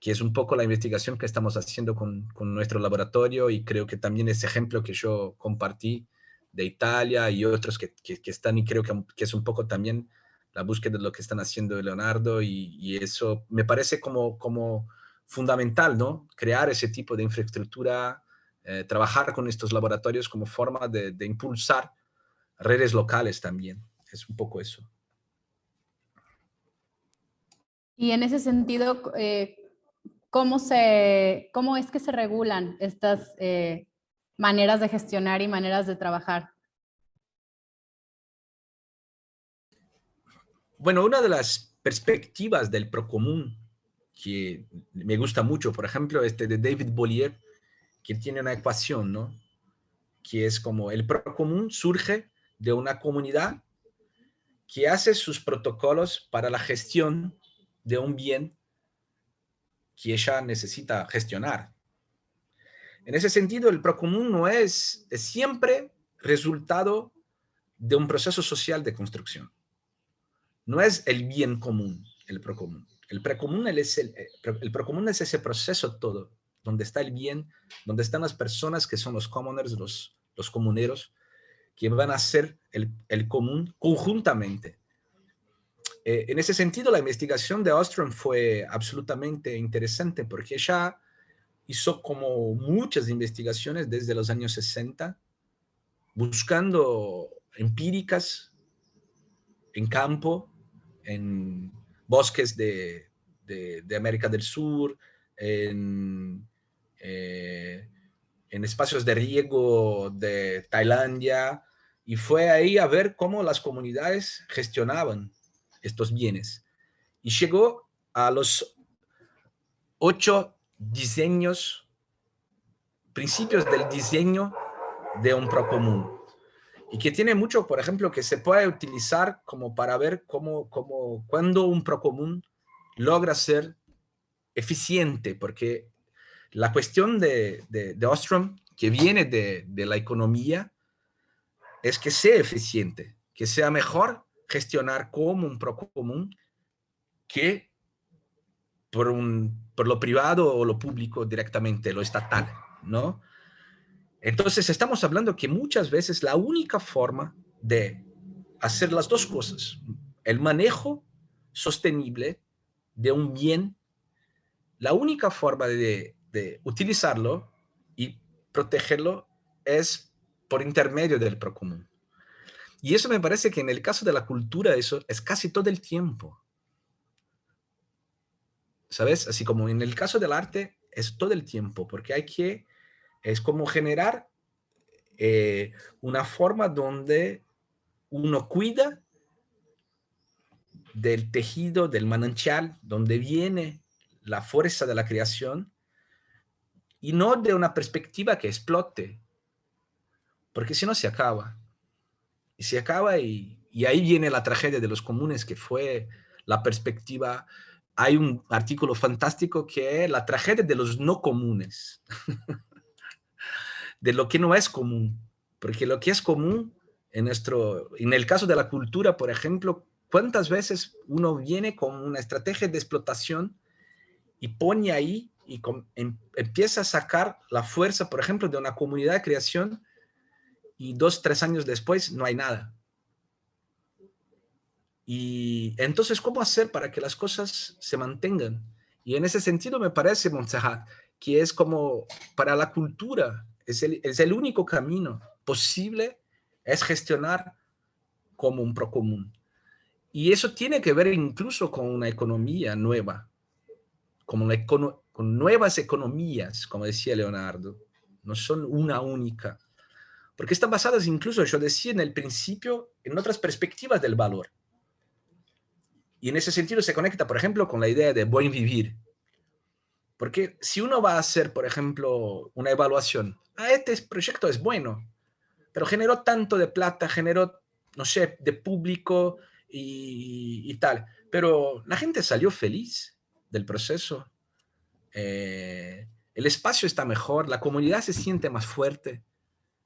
que es un poco la investigación que estamos haciendo con nuestro laboratorio, y creo que también ese ejemplo que yo compartí de Italia y otros que están, y creo que es un poco también la búsqueda de lo que están haciendo Leonardo, y eso me parece como fundamental, ¿no? Crear ese tipo de infraestructura, trabajar con estos laboratorios como forma de impulsar redes locales también. Es un poco eso. Y en ese sentido, ¿cómo es que se regulan estas maneras de gestionar y maneras de trabajar? Bueno, una de las perspectivas del procomún que me gusta mucho, por ejemplo, de David Bollier, que tiene una ecuación, ¿no? Que es como el procomún surge de una comunidad que hace sus protocolos para la gestión de un bien que ella necesita gestionar. En ese sentido, el procomún no es siempre resultado de un proceso social de construcción. No es el bien común, el procomún. El procomún es ese proceso todo, donde está el bien, donde están las personas que son los commoners, los comuneros, que van a hacer el común conjuntamente. En ese sentido, la investigación de Ostrom fue absolutamente interesante porque ella hizo como muchas investigaciones desde los años 60, buscando empíricas en campo, en bosques de América del Sur, en espacios de riego de Tailandia, y fue ahí a ver cómo las comunidades gestionaban estos bienes. Y llegó a los 8 diseños, principios del diseño de un procomún. Y que tiene mucho, por ejemplo, que se puede utilizar como para ver cuando un procomún logra ser eficiente, porque la cuestión de Ostrom, que viene de la economía, es que sea eficiente, que sea mejor gestionar como un procomún que por lo privado o lo público directamente, lo estatal, ¿no? Entonces estamos hablando que muchas veces la única forma de hacer las dos cosas, el manejo sostenible de un bien, la única forma de utilizarlo y protegerlo es por intermedio del procomún. Y eso me parece que en el caso de la cultura eso es casi todo el tiempo. ¿Sabes? Así como en el caso del arte es todo el tiempo, porque es como generar una forma donde uno cuida del tejido, del manantial, donde viene la fuerza de la creación, y no de una perspectiva que explote, porque si no se acaba. Y se acaba y ahí viene la tragedia de los comunes, que fue la perspectiva. Hay un artículo fantástico que es la tragedia de los no comunes, de lo que no es común, porque lo que es común en el caso de la cultura, por ejemplo, ¿cuántas veces uno viene con una estrategia de explotación y pone ahí y empieza a sacar la fuerza, por ejemplo, de una comunidad de creación, y 2, 3 años después no hay nada? Y entonces, ¿cómo hacer para que las cosas se mantengan? Y en ese sentido me parece, Montserrat, que es como para la cultura, es el único camino posible, es gestionar como un procomún. Y eso tiene que ver incluso con una economía nueva, con nuevas economías, como decía Leonardo. No son una única, porque están basadas incluso, yo decía en el principio, en otras perspectivas del valor. Y en ese sentido se conecta, por ejemplo, con la idea de buen vivir. Porque si uno va a hacer, por ejemplo, una evaluación, este proyecto es bueno, pero generó tanto de plata, generó, no sé, de público y tal, pero la gente salió feliz del proceso, el espacio está mejor, la comunidad se siente más fuerte,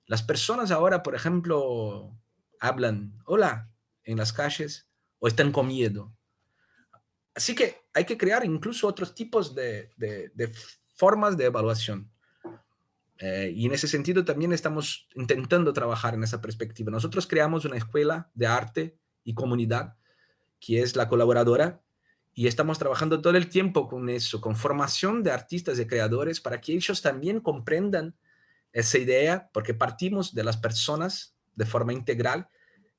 las personas ahora, por ejemplo, hablan hola en las calles o están con miedo. Así que hay que crear incluso otros tipos de formas de evaluación. Y en ese sentido también estamos intentando trabajar en esa perspectiva. Nosotros creamos una escuela de arte y comunidad, que es La Colaboradora, y estamos trabajando todo el tiempo con eso, con formación de artistas y creadores, para que ellos también comprendan esa idea, porque partimos de las personas de forma integral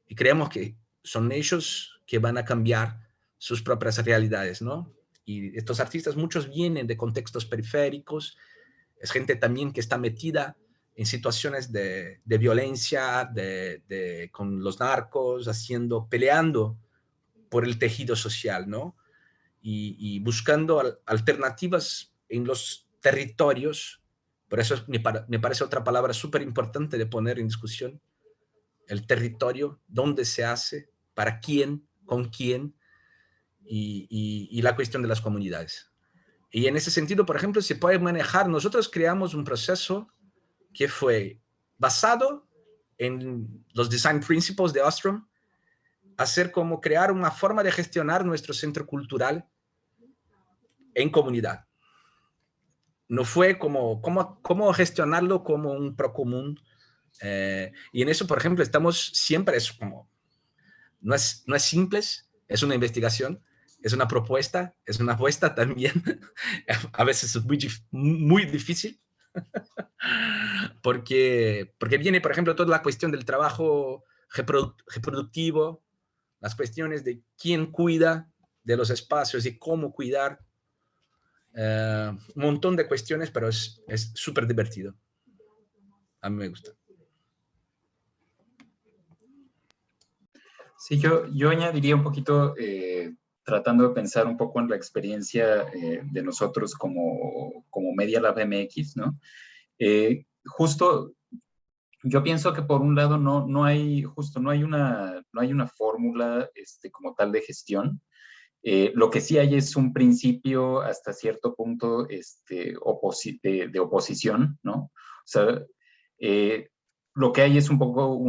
y creemos que son ellos que van a cambiar sus propias realidades, ¿no? Y estos artistas, muchos vienen de contextos periféricos, es gente también que está metida en situaciones de violencia, con los narcos, peleando por el tejido social, ¿no? Y buscando alternativas en los territorios. Por eso me parece otra palabra súper importante de poner en discusión, el territorio, dónde se hace, para quién, con quién, y la cuestión de las comunidades. Y en ese sentido, por ejemplo, se puede manejar, nosotros creamos un proceso que fue basado en los design principles de Ostrom, hacer como crear una forma de gestionar nuestro centro cultural en comunidad. No fue cómo gestionarlo como un procomún. Y en eso, por ejemplo, estamos siempre, es como, no es simple, es una investigación, es una propuesta, es una apuesta también. A veces es muy difícil, porque viene, por ejemplo, toda la cuestión del trabajo reproductivo, las cuestiones de quién cuida de los espacios y cómo cuidar, un montón de cuestiones, pero es súper divertido. A mí me gusta. Sí, yo añadiría un poquito, tratando de pensar un poco en la experiencia de nosotros como Media Lab MX, ¿no? Justo, yo pienso que por un lado no hay una fórmula como tal de gestión. Lo que sí hay es un principio hasta cierto punto de oposición, ¿no? O sea, lo que hay es un poco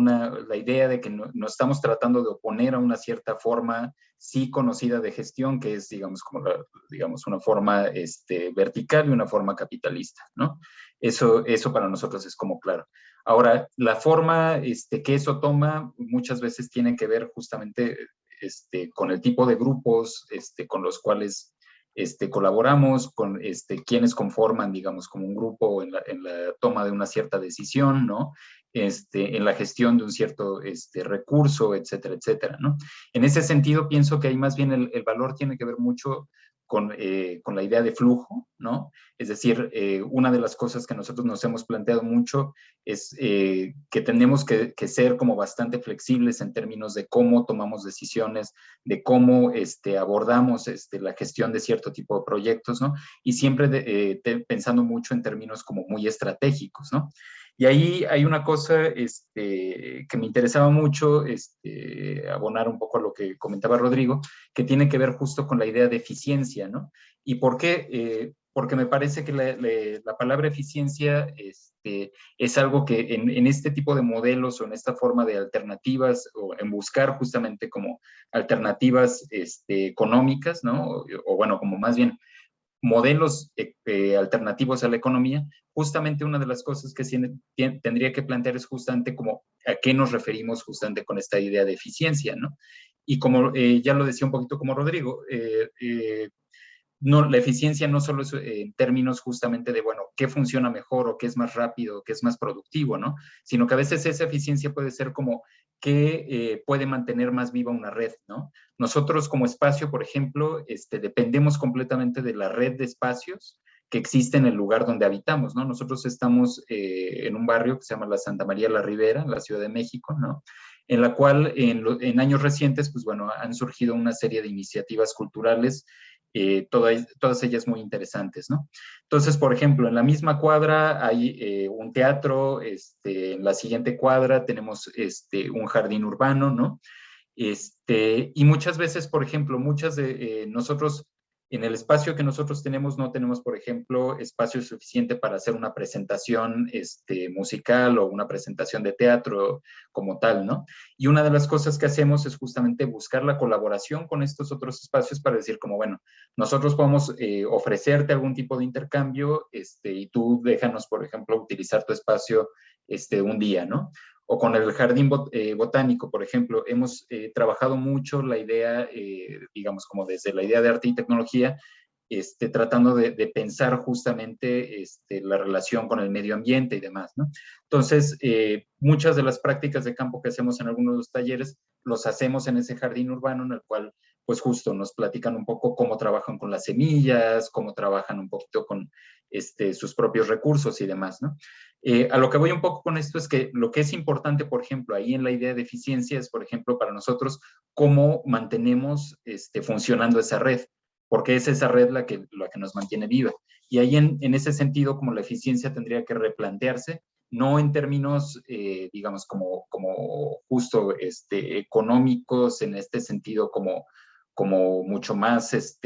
la idea de que no estamos tratando de oponer a una cierta forma sí conocida de gestión, que es, digamos, una forma vertical y una forma capitalista, ¿no? Eso para nosotros es como claro. Ahora, la forma que eso toma muchas veces tiene que ver justamente con el tipo de grupos con los cuales colaboramos, con quienes conforman, digamos, como un grupo en la toma de una cierta decisión, ¿no? En la gestión de un cierto recurso, etcétera, etcétera, ¿no? En ese sentido, pienso que ahí más bien el valor tiene que ver mucho con la idea de flujo, ¿no? Es decir, una de las cosas que nosotros nos hemos planteado mucho es que tenemos que ser como bastante flexibles en términos de cómo tomamos decisiones, de cómo abordamos la gestión de cierto tipo de proyectos, ¿no? Y siempre pensando mucho en términos como muy estratégicos, ¿no? Y ahí hay una cosa que me interesaba mucho abonar un poco a lo que comentaba Rodrigo, que tiene que ver justo con la idea de eficiencia, ¿no? ¿Y por qué? Porque me parece que la palabra eficiencia es algo que en este tipo de modelos o en esta forma de alternativas o en buscar justamente como alternativas económicas, ¿no? O bueno, como más bien modelos alternativos a la economía, justamente una de las cosas que tendría que plantear es justamente como a qué nos referimos justamente con esta idea de eficiencia, ¿no? Y como ya lo decía un poquito como Rodrigo, no, la eficiencia no solo es en términos justamente de, bueno, qué funciona mejor o qué es más rápido, qué es más productivo, ¿no? Sino que a veces esa eficiencia puede ser como qué puede mantener más viva una red, ¿no? Nosotros como espacio, por ejemplo, dependemos completamente de la red de espacios que existe en el lugar donde habitamos, ¿no? Nosotros estamos en un barrio que se llama la Santa María la Ribera, en la Ciudad de México, ¿no? En la cual en años recientes, pues bueno, han surgido una serie de iniciativas culturales, todas ellas muy interesantes, ¿no? Entonces, por ejemplo, en la misma cuadra hay un teatro, en la siguiente cuadra tenemos un jardín urbano, ¿no? Y muchas veces, por ejemplo, muchas de nosotros, en el espacio que nosotros tenemos, no tenemos, por ejemplo, espacio suficiente para hacer una presentación musical o una presentación de teatro como tal, ¿no? Y una de las cosas que hacemos es justamente buscar la colaboración con estos otros espacios para decir como, bueno, nosotros podemos ofrecerte algún tipo de intercambio y tú déjanos, por ejemplo, utilizar tu espacio un día, ¿no? O con el jardín botánico, por ejemplo, hemos trabajado mucho la idea, digamos, como desde la idea de arte y tecnología, tratando de pensar justamente la relación con el medio ambiente y demás, ¿no? Entonces, muchas de las prácticas de campo que hacemos en algunos de los talleres, los hacemos en ese jardín urbano en el cual, pues justo nos platican un poco cómo trabajan con las semillas, cómo trabajan un poquito con sus propios recursos y demás, ¿no? A lo que voy un poco con esto es que lo que es importante, por ejemplo, ahí en la idea de eficiencia es, por ejemplo, para nosotros, cómo mantenemos funcionando esa red, porque es esa red la que nos mantiene viva. Y ahí en ese sentido, como la eficiencia tendría que replantearse no en términos, digamos, como justo económicos, en este sentido, como mucho más,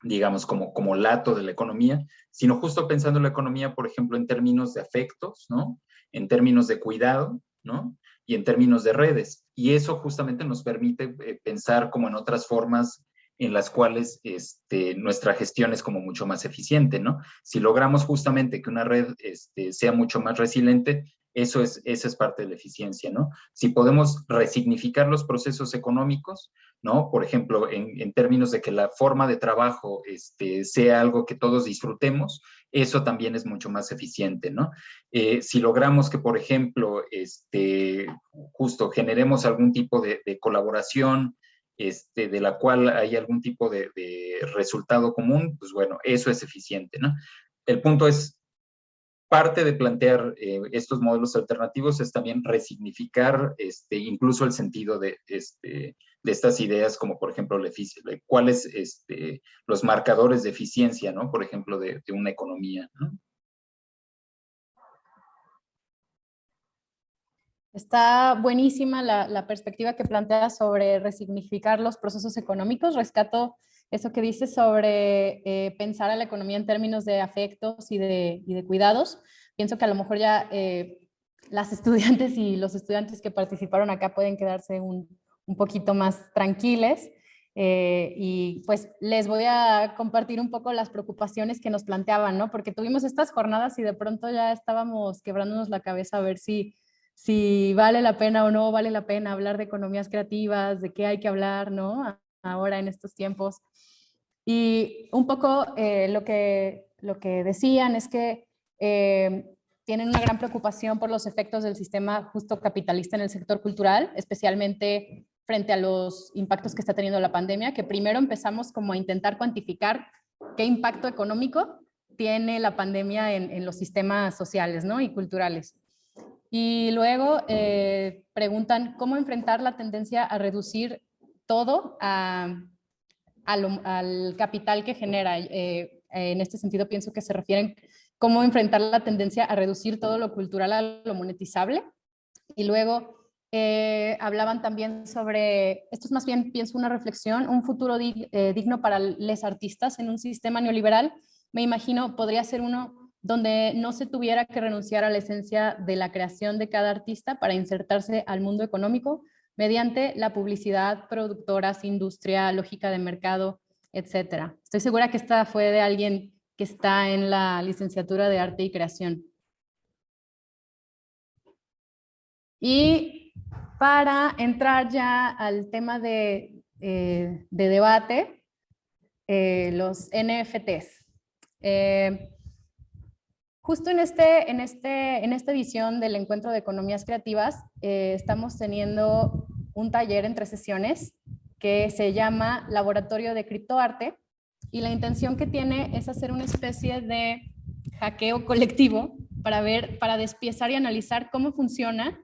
digamos, como lato de la economía, sino justo pensando la economía, por ejemplo, en términos de afectos, ¿no? En términos de cuidado, ¿no? Y en términos de redes. Y eso justamente nos permite pensar como en otras formas en las cuales nuestra gestión es como mucho más eficiente, ¿no? Si logramos justamente que una red sea mucho más resiliente, esa es parte de la eficiencia, ¿no? Si podemos resignificar los procesos económicos, ¿no? Por ejemplo, en términos de que la forma de trabajo sea algo que todos disfrutemos, eso también es mucho más eficiente, ¿no? Si logramos que, por ejemplo, justo generemos algún tipo de colaboración, de la cual hay algún tipo de resultado común, pues bueno, eso es eficiente, ¿no? El punto es, parte de plantear estos modelos alternativos es también resignificar incluso el sentido de estas ideas, como por ejemplo cuáles los marcadores de eficiencia, ¿no? Por ejemplo, de una economía, ¿no? Está buenísima la perspectiva que planteas sobre resignificar los procesos económicos. Rescato eso que dices sobre pensar a la economía en términos de afectos y de cuidados. Pienso que a lo mejor ya las estudiantes y los estudiantes que participaron acá pueden quedarse un poquito más tranquiles. Y pues les voy a compartir un poco las preocupaciones que nos planteaban, ¿no? Porque tuvimos estas jornadas y de pronto ya estábamos quebrándonos la cabeza a ver si vale la pena o no vale la pena hablar de economías creativas, de qué hay que hablar, ¿no? Ahora en estos tiempos. Y un poco lo que decían es que tienen una gran preocupación por los efectos del sistema justo capitalista en el sector cultural, especialmente frente a los impactos que está teniendo la pandemia, que primero empezamos como a intentar cuantificar qué impacto económico tiene la pandemia en los sistemas sociales, ¿no? Y culturales. Y luego preguntan cómo enfrentar la tendencia a reducir todo al capital que genera. En este sentido pienso que se refieren cómo enfrentar la tendencia a reducir todo lo cultural a lo monetizable. Y luego hablaban también sobre, esto es más bien, pienso, una reflexión, un futuro digno para los artistas en un sistema neoliberal. Me imagino podría ser uno donde no se tuviera que renunciar a la esencia de la creación de cada artista para insertarse al mundo económico mediante la publicidad, productoras, industria, lógica de mercado, etc. Estoy segura que esta fue de alguien que está en la licenciatura de Arte y Creación. Y para entrar ya al tema de debate, los NFTs. Justo en esta edición del Encuentro de Economías Creativas estamos teniendo un taller en 3 sesiones que se llama Laboratorio de Criptoarte, y la intención que tiene es hacer una especie de hackeo colectivo para despiezar y analizar cómo funciona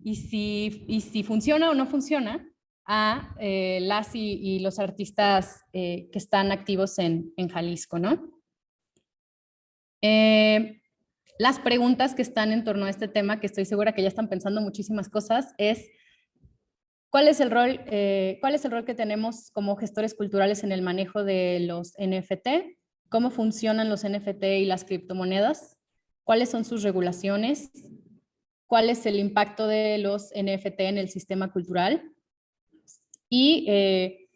y si funciona o no funciona a las y los artistas que están activos en Jalisco, ¿no? Las preguntas que están en torno a este tema, que estoy segura que ya están pensando muchísimas cosas, es ¿cuál es el rol que tenemos como gestores culturales en el manejo de los NFT? ¿Cómo funcionan los NFT y las criptomonedas? ¿Cuáles son sus regulaciones? ¿Cuál es el impacto de los NFT en el sistema cultural? Y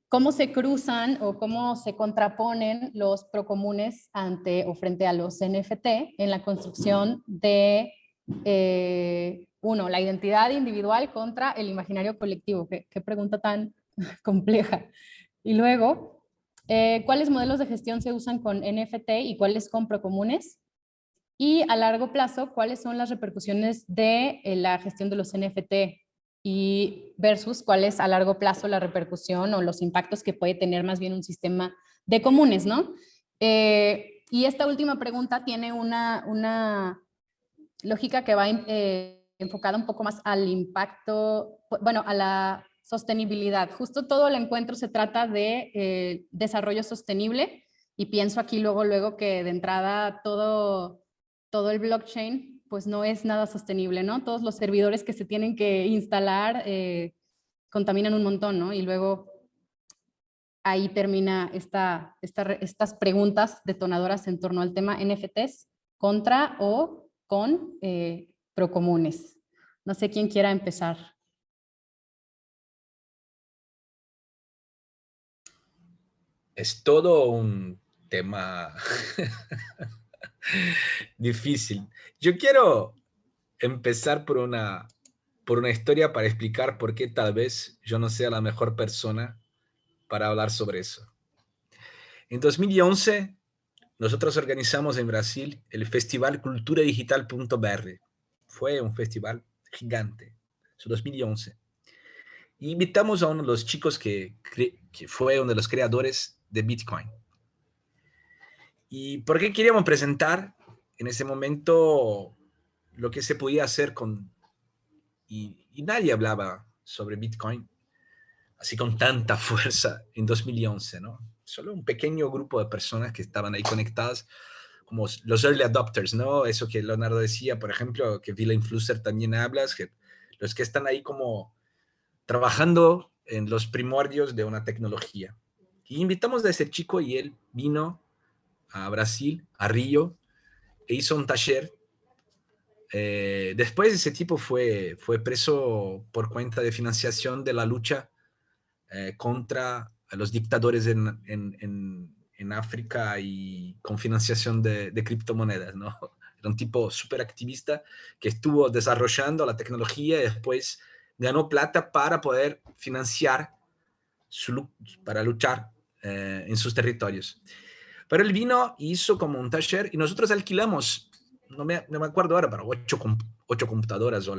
cómo se cruzan o cómo se contraponen los procomunes frente a los NFT en la construcción de, la identidad individual contra el imaginario colectivo. Qué pregunta tan compleja. Y luego, ¿cuáles modelos de gestión se usan con NFT y cuáles con procomunes? Y a largo plazo, ¿cuáles son las repercusiones de la gestión de los NFT? Y versus cuál es a largo plazo la repercusión o los impactos que puede tener más bien un sistema de comunes, ¿no? Y esta última pregunta tiene una lógica que va enfocada un poco más al impacto, bueno, a la sostenibilidad. Justo todo el encuentro se trata de desarrollo sostenible, y pienso aquí luego que de entrada todo todo el blockchain pues no es nada sostenible, ¿no? Todos los servidores que se tienen que instalar contaminan un montón, ¿no? Y luego ahí termina estas preguntas detonadoras en torno al tema NFTs contra o con procomunes. No sé quién quiera empezar. Es todo un tema difícil. Yo quiero empezar por una historia para explicar por qué tal vez yo no sea la mejor persona para hablar sobre eso. En 2011, nosotros organizamos en Brasil el Festival culturadigital.br. Fue un festival gigante, en 2011. Y invitamos a uno de los chicos que fue uno de los creadores de Bitcoin. ¿Y por qué queríamos presentar en ese momento lo que se podía hacer con... Y nadie hablaba sobre Bitcoin así con tanta fuerza en 2011, ¿no? Solo un pequeño grupo de personas que estaban ahí conectadas, como los early adopters, ¿no? Eso que Leonardo decía, por ejemplo, que Willem Flusser también hablas, que los que están ahí como trabajando en los primordios de una tecnología. Y invitamos a ese chico y él vino a Brasil, a Río, e hizo un taller. Después ese tipo fue preso por cuenta de financiación de la lucha contra los dictadores en África y con financiación de criptomonedas, ¿no? Era un tipo súper activista que estuvo desarrollando la tecnología y después ganó plata para poder financiar para luchar en sus territorios. Pero él vino y hizo como un taller y nosotros alquilamos, no me acuerdo ahora, pero 8 computadoras o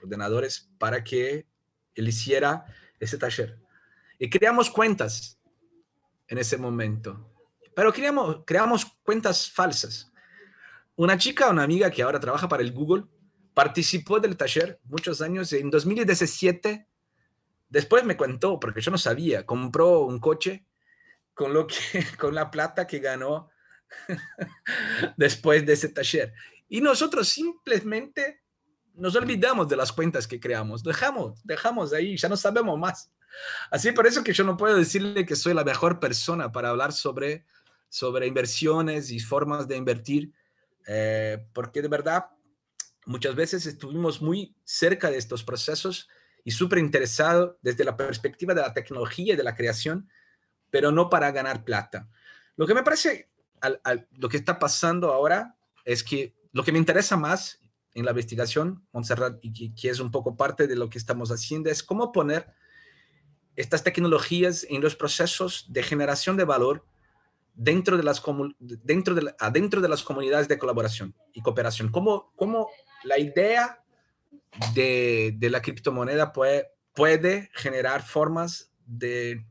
ordenadores para que él hiciera ese taller. Y creamos cuentas en ese momento. Pero creamos cuentas falsas. Una chica, una amiga que ahora trabaja para el Google, participó del taller muchos años. En 2017, después me contó, porque yo no sabía, compró un coche con la plata que ganó después de ese taller. Y nosotros simplemente nos olvidamos de las cuentas que creamos. Dejamos ahí, ya no sabemos más. Así por eso que yo no puedo decirle que soy la mejor persona para hablar sobre inversiones y formas de invertir, porque de verdad muchas veces estuvimos muy cerca de estos procesos y súper interesados desde la perspectiva de la tecnología y de la creación, pero no para ganar plata. Lo que me parece, lo que está pasando ahora es que lo que me interesa más en la investigación, Montserrat, y que es un poco parte de lo que estamos haciendo, es cómo poner estas tecnologías en los procesos de generación de valor dentro de las comunidades de colaboración y cooperación. Cómo la idea de la criptomoneda puede generar formas de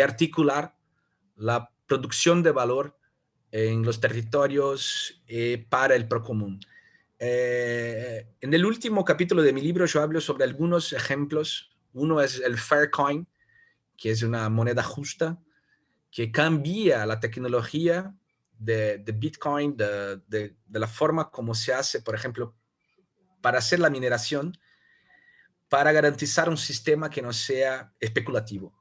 articular la producción de valor en los territorios para el procomún. En el último capítulo de mi libro yo hablo sobre algunos ejemplos. Uno es el Faircoin, que es una moneda justa que cambia la tecnología de Bitcoin, de la forma como se hace, por ejemplo, para hacer la mineración, para garantizar un sistema que no sea especulativo,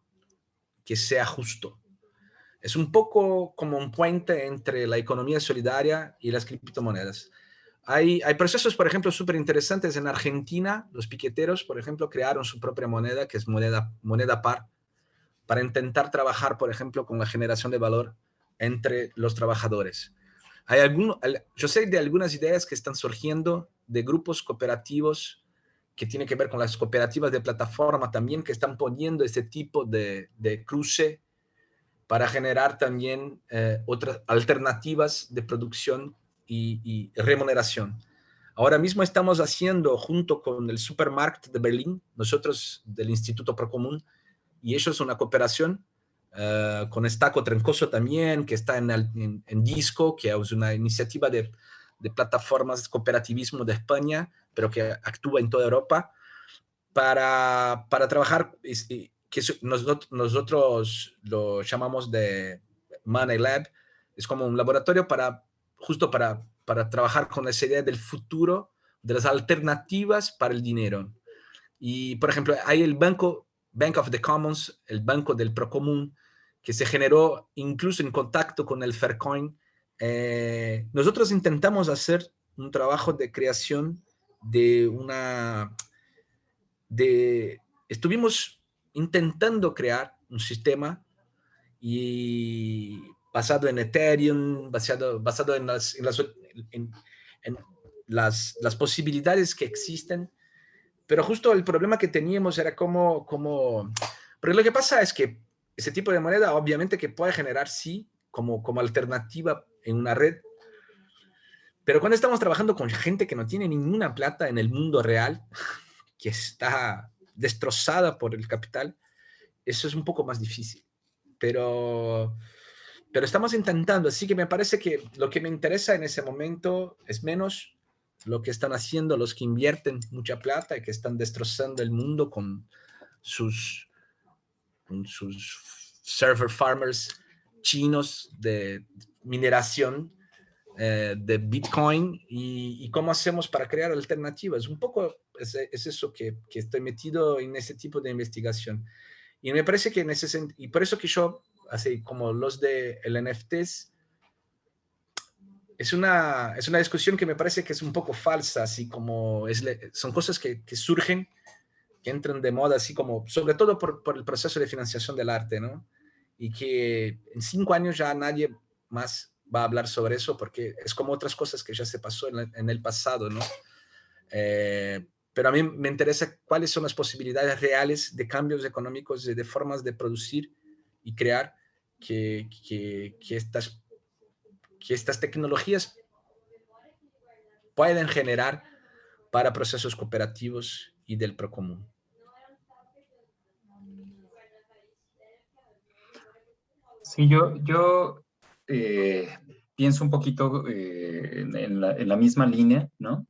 que sea justo. Es un poco como un puente entre la economía solidaria y las criptomonedas. Hay procesos, por ejemplo, súper interesantes. En Argentina, los piqueteros, por ejemplo, crearon su propia moneda, que es moneda par, para intentar trabajar, por ejemplo, con la generación de valor entre los trabajadores. Yo sé de algunas ideas que están surgiendo de grupos cooperativos que tienen que ver con las cooperativas de plataforma también, que están poniendo ese tipo de cruce para generar también otras alternativas de producción y remuneración. Ahora mismo estamos haciendo, junto con el Supermarkt de Berlín, nosotros del Instituto Procomún, y ellos una cooperación con Estaco Trencoso también, que está en Disco, que es una iniciativa de plataformas de cooperativismo de España, pero que actúa en toda Europa, para trabajar, que nosotros lo llamamos de Money Lab. Es como un laboratorio para justo para trabajar con esa idea del futuro, de las alternativas para el dinero. Y, por ejemplo, hay el Bank of the Commons, el Banco del Procomún, que se generó incluso en contacto con el Faircoin. Nosotros intentamos hacer un trabajo de creación de estuvimos intentando crear un sistema y basado en Ethereum, basado en las posibilidades que existen, pero justo el problema que teníamos era porque lo que pasa es que ese tipo de moneda obviamente que puede generar sí como alternativa en una red, pero cuando estamos trabajando con gente que no tiene ninguna plata en el mundo real, que está destrozada por el capital, eso es un poco más difícil. Pero estamos intentando, así que me parece que lo que me interesa en ese momento es menos lo que están haciendo los que invierten mucha plata y que están destrozando el mundo con sus server farmers chinos de mineración de Bitcoin y cómo hacemos para crear alternativas. Un poco es eso que estoy metido en ese tipo de investigación. Y me parece que y por eso que yo, así como los de el NFTs, es una discusión que me parece que es un poco falsa, así como son cosas que surgen, que entran de moda, así como, sobre todo por el proceso de financiación del arte, ¿no? Y que en 5 años ya nadie más va a hablar sobre eso, porque es como otras cosas que ya se pasó en el pasado, ¿no? Pero a mí me interesa cuáles son las posibilidades reales de cambios económicos, de formas de producir y crear que estas tecnologías pueden generar para procesos cooperativos y del procomún. Sí, yo pienso un poquito en la misma línea, ¿no?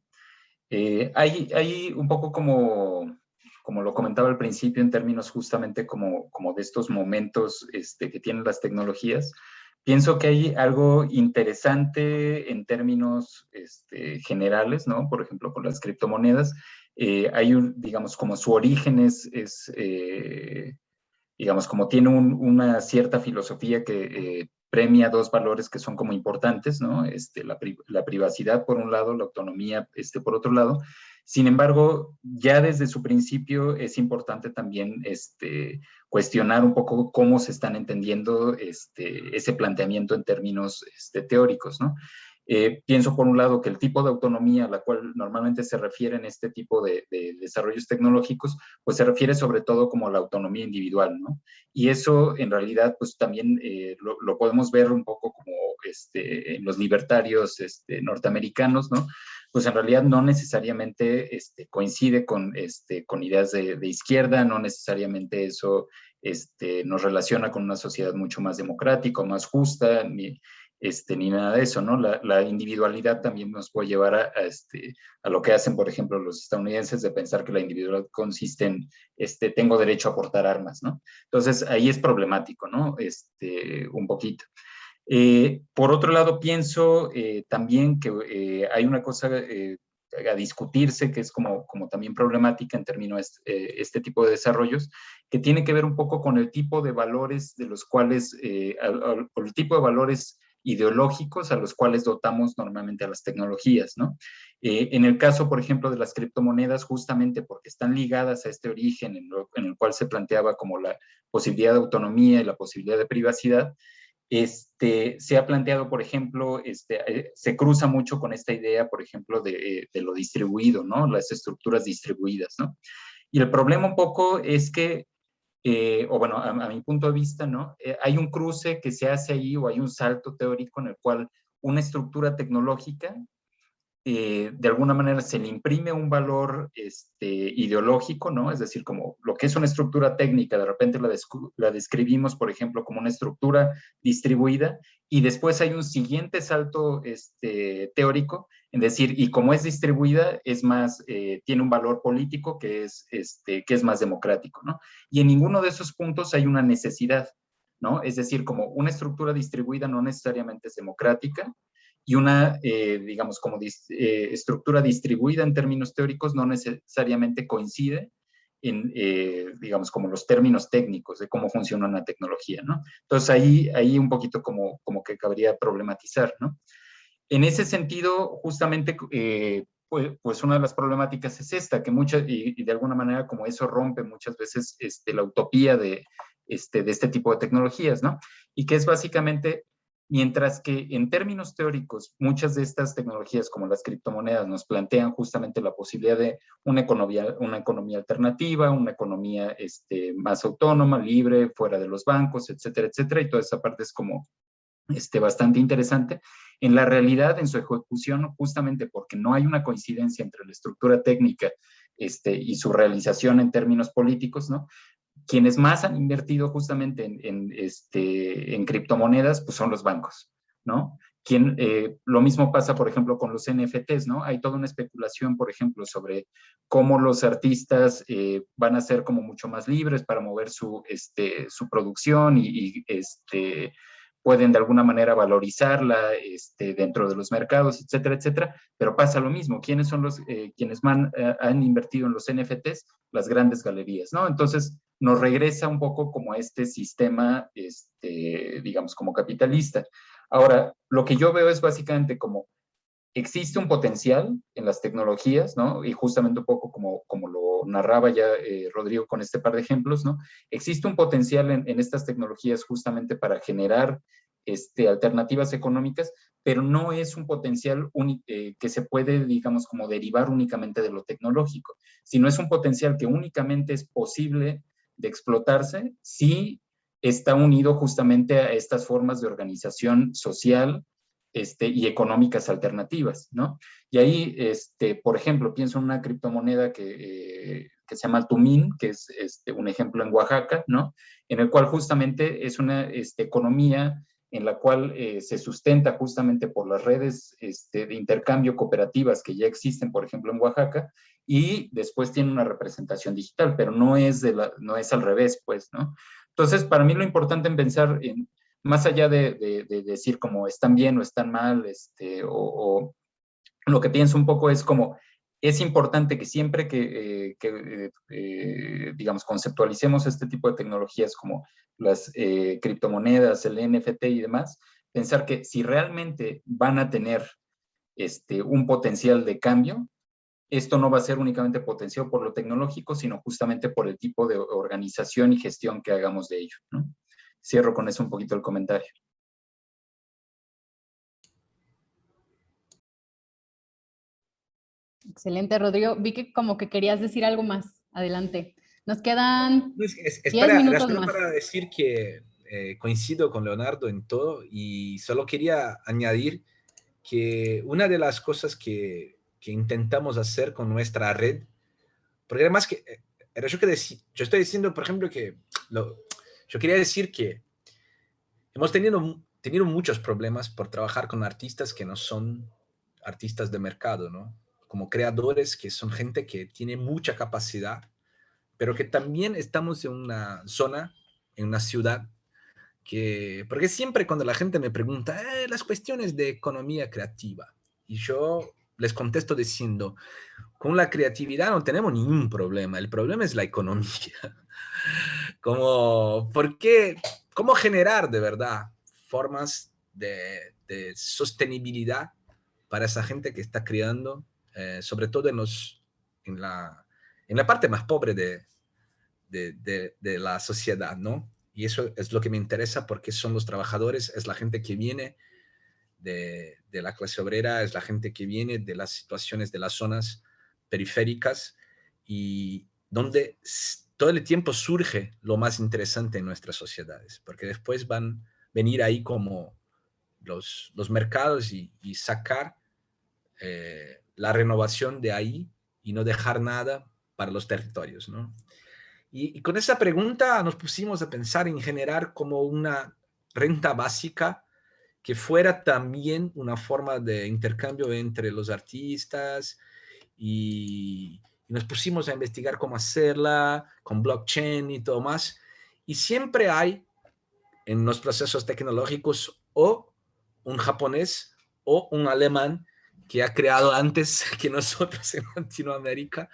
Hay un poco como lo comentaba al principio, en términos justamente como de estos momentos que tienen las tecnologías. Pienso que hay algo interesante en términos generales, ¿no? Por ejemplo, con las criptomonedas. Hay digamos, como su origen digamos, como tiene una cierta filosofía que premia dos valores que son como importantes, ¿no? La privacidad por un lado, la autonomía por otro lado. Sin embargo, ya desde su principio es importante también cuestionar un poco cómo se están entendiendo ese planteamiento en términos teóricos, ¿no? Pienso por un lado que el tipo de autonomía a la cual normalmente se refiere en este tipo de desarrollos tecnológicos, pues se refiere sobre todo como a la autonomía individual, ¿no? Y eso en realidad pues también lo podemos ver un poco como en los libertarios norteamericanos, ¿no? Pues en realidad no necesariamente coincide con ideas de izquierda, no necesariamente eso nos relaciona con una sociedad mucho más democrática, más justa, ni nada de eso, ¿no? La individualidad también nos puede llevar a lo que hacen, por ejemplo, los estadounidenses, de pensar que la individualidad consiste en tengo derecho a portar armas, ¿no? Entonces, ahí es problemático, ¿no? Un poquito. Por otro lado, pienso también que hay una cosa a discutirse que es como también problemática en términos de este tipo de desarrollos, que tiene que ver un poco con el tipo de valores de los cuales, por el tipo de valores ideológicos a los cuales dotamos normalmente a las tecnologías, ¿no? En el caso, por ejemplo, de las criptomonedas, justamente porque están ligadas a este origen en el cual se planteaba como la posibilidad de autonomía y la posibilidad de privacidad, se ha planteado, por ejemplo, se cruza mucho con esta idea, por ejemplo, de lo distribuido, ¿no? Las estructuras distribuidas, ¿no? Y el problema un poco es que, o bueno, a mi punto de vista, ¿no? Hay un cruce que se hace ahí, o hay un salto teórico en el cual una estructura tecnológica de alguna manera se le imprime un valor ideológico, ¿no? Es decir, como lo que es una estructura técnica, de repente la describimos, por ejemplo, como una estructura distribuida, y después hay un siguiente salto teórico, en decir, y como es distribuida, es más, tiene un valor político que es más democrático, ¿no? Y en ninguno de esos puntos hay una necesidad, ¿no? Es decir, como una estructura distribuida no necesariamente es democrática, y una, digamos, como estructura distribuida en términos teóricos no necesariamente coincide en, digamos, como los términos técnicos de cómo funciona una tecnología, ¿no? Entonces ahí un poquito como que cabría problematizar, ¿no? En ese sentido, justamente, pues una de las problemáticas es esta, que y de alguna manera como eso rompe muchas veces la utopía de este tipo de tecnologías, ¿no? Y que es básicamente, mientras que en términos teóricos, muchas de estas tecnologías como las criptomonedas nos plantean justamente la posibilidad de una economía alternativa, una economía más autónoma, libre, fuera de los bancos, etcétera, etcétera, y toda esa parte es como bastante interesante. En la realidad, en su ejecución, justamente porque no hay una coincidencia entre la estructura técnica y su realización en términos políticos, ¿no? Quienes más han invertido justamente en criptomonedas, pues son los bancos, ¿no? Lo mismo pasa, por ejemplo, con los NFTs, ¿no? Hay toda una especulación, por ejemplo, sobre cómo los artistas van a ser como mucho más libres para mover su producción y pueden de alguna manera valorizarla dentro de los mercados, etcétera, etcétera, pero pasa lo mismo. ¿Quiénes son quienes han invertido en los NFTs? Las grandes galerías, ¿no? Entonces, nos regresa un poco como a este sistema, digamos, como capitalista. Ahora, lo que yo veo es básicamente como existe un potencial en las tecnologías, ¿no? Y justamente un poco como lo narraba ya Rodrigo con este par de ejemplos, ¿no? Existe un potencial en estas tecnologías justamente para generar alternativas económicas, pero no es un potencial que se puede, digamos, como derivar únicamente de lo tecnológico, sino es un potencial que únicamente es posible de explotarse si está unido justamente a estas formas de organización social y económicas alternativas, ¿no? Y ahí, por ejemplo, pienso en una criptomoneda que se llama Tumin, que es un ejemplo en Oaxaca, ¿no? En el cual justamente es una economía en la cual se sustenta justamente por las redes de intercambio cooperativas que ya existen, por ejemplo, en Oaxaca, y después tiene una representación digital, pero no es al revés, pues, ¿no? Entonces, para mí lo importante en pensar en más allá de decir como están bien o están mal, o lo que pienso un poco es como, es importante que siempre digamos, conceptualicemos este tipo de tecnologías como las criptomonedas, el NFT y demás, pensar que si realmente van a tener un potencial de cambio, esto no va a ser únicamente potenciado por lo tecnológico, sino justamente por el tipo de organización y gestión que hagamos de ello, ¿no? Cierro con eso un poquito el comentario. Excelente, Rodrigo. Vi que como que querías decir algo más. Adelante. Nos quedan No, es 10 minutos solo más. para decir que coincido con Leonardo en todo y solo quería añadir que una de las cosas que intentamos hacer con nuestra red, porque además que, era yo estoy diciendo, por ejemplo, que yo quería decir que hemos tenido muchos problemas por trabajar con artistas que no son artistas de mercado, ¿no? Como creadores que son gente que tiene mucha capacidad, pero que también estamos en una zona, en una ciudad, porque siempre cuando la gente me pregunta las cuestiones de economía creativa, y yo les contesto diciendo, con la creatividad no tenemos ningún problema, el problema es la economía. Como, ¿cómo generar de verdad formas de sostenibilidad para esa gente que está creando, sobre todo en la parte más pobre de la sociedad, ¿no? Y eso es lo que me interesa porque son los trabajadores, es la gente que viene de la clase obrera, es la gente que viene de las situaciones de las zonas periféricas y donde todo el tiempo surge lo más interesante en nuestras sociedades, porque después van a venir ahí como los mercados y sacar la renovación de ahí y no dejar nada para los territorios, ¿no? Y con esa pregunta nos pusimos a pensar en generar como una renta básica que fuera también una forma de intercambio entre los artistas y nos pusimos a investigar cómo hacerla con blockchain y todo más. Y siempre hay en los procesos tecnológicos o un japonés o un alemán que ha creado antes que nosotros en Latinoamérica.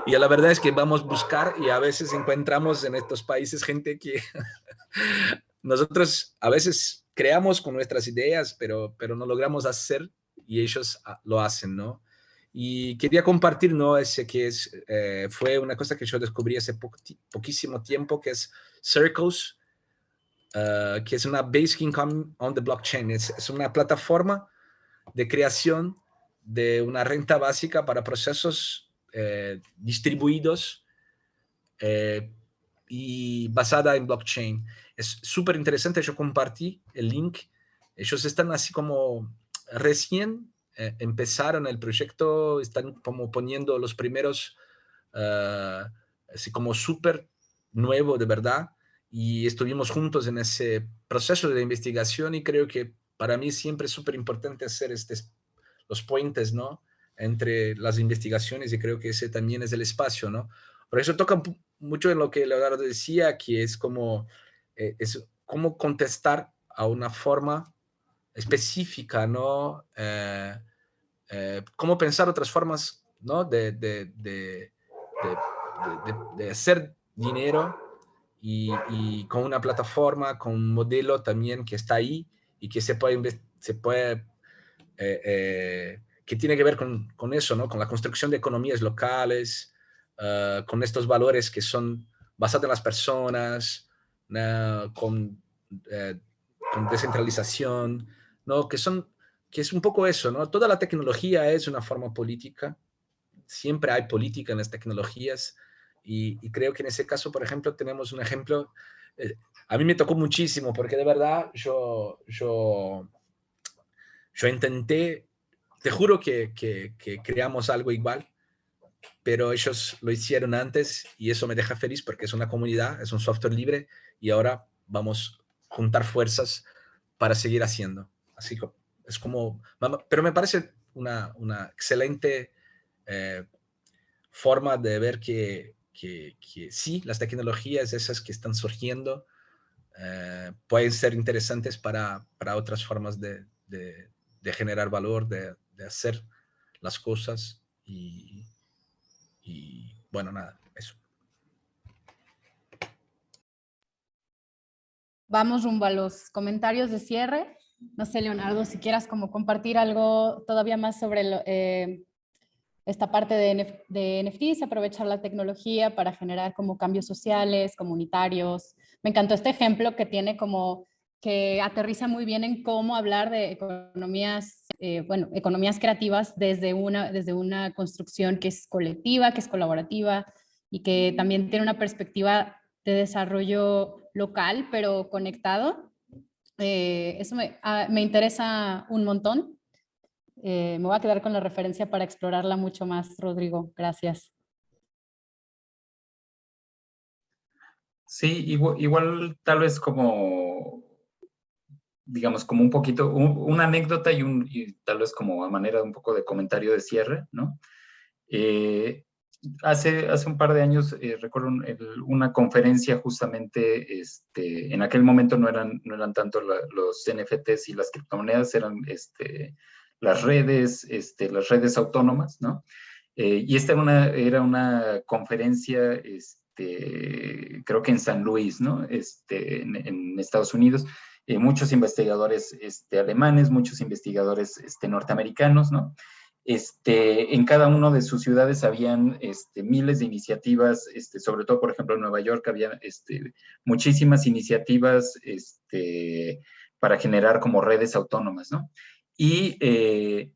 Y la verdad es que vamos a buscar y a veces encontramos en estos países gente que nosotros a veces creamos con nuestras ideas, pero no logramos hacer y ellos lo hacen, ¿no? Y quería compartir, ¿no? Ese que fue una cosa que yo descubrí hace poquísimo tiempo, que es Circles, que es una Basic Income on the Blockchain. Es una plataforma de creación de una renta básica para procesos distribuidos y basada en blockchain. Es súper interesante, yo compartí el link. Ellos están así como recién empezaron el proyecto, están como poniendo los primeros, así como súper nuevo de verdad, y estuvimos juntos en ese proceso de investigación y creo que para mí siempre es súper importante hacer los puentes, ¿no? Entre las investigaciones y creo que ese también es el espacio, ¿no? Por eso toca mucho en lo que Leonardo decía, que es como contestar a una forma específica, ¿no? Cómo pensar otras formas, ¿no? De hacer dinero y con una plataforma, con un modelo también que está ahí y que se puede que tiene que ver con eso, ¿no? Con la construcción de economías locales, con estos valores que son basados en las personas, con descentralización, ¿no? Que es un poco eso, ¿no? Toda la tecnología es una forma política, siempre hay política en las tecnologías y creo que en ese caso, por ejemplo, tenemos un ejemplo, a mí me tocó muchísimo porque de verdad yo intenté, te juro que creamos algo igual, pero ellos lo hicieron antes y eso me deja feliz porque es una comunidad, es un software libre y ahora vamos a juntar fuerzas para seguir haciendo. Así que es como, pero me parece una excelente forma de ver que sí, las tecnologías esas que están surgiendo pueden ser interesantes para otras formas de generar valor, de hacer las cosas y bueno, nada, eso. Vamos rumbo a los comentarios de cierre. No sé, Leonardo, si quieras como compartir algo todavía más sobre esta parte de NFTs, aprovechar la tecnología para generar como cambios sociales, comunitarios. Me encantó este ejemplo que tiene como que aterriza muy bien en cómo hablar de economías, economías creativas desde una construcción que es colectiva, que es colaborativa y que también tiene una perspectiva de desarrollo local, pero conectado. Eso me interesa un montón. Me voy a quedar con la referencia para explorarla mucho más, Rodrigo. Gracias. Sí, igual tal vez como, digamos, como un poquito, una anécdota y tal vez como a manera de un poco de comentario de cierre, ¿no? Hace un par de años recuerdo una conferencia justamente, en aquel momento no eran tanto los NFTs y las criptomonedas, eran las redes autónomas, ¿no? Y esta era una conferencia, creo que en San Luis, ¿no? En Estados Unidos. Muchos investigadores alemanes, muchos investigadores norteamericanos, ¿no? En cada una de sus ciudades habían miles de iniciativas, sobre todo, por ejemplo, en Nueva York había muchísimas iniciativas para generar como redes autónomas, ¿no? Y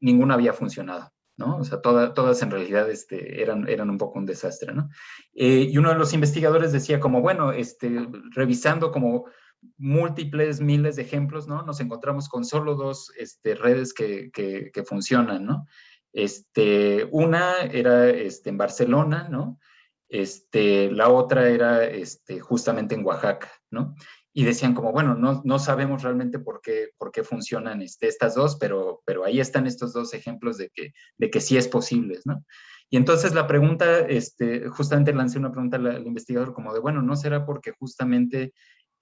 ninguna había funcionado, ¿no? O sea, todas en realidad eran un poco un desastre, ¿no? Y uno de los investigadores decía como, bueno, revisando como múltiples miles de ejemplos, ¿no? Nos encontramos con solo dos redes que funcionan, ¿no? Una era en Barcelona, ¿no? La otra era justamente en Oaxaca, ¿no? Y decían como, bueno, no sabemos realmente por qué funcionan estas dos, pero ahí están estos dos ejemplos de que sí es posible, ¿no? Y entonces la pregunta, justamente lancé una pregunta al investigador como de, bueno, ¿no será porque justamente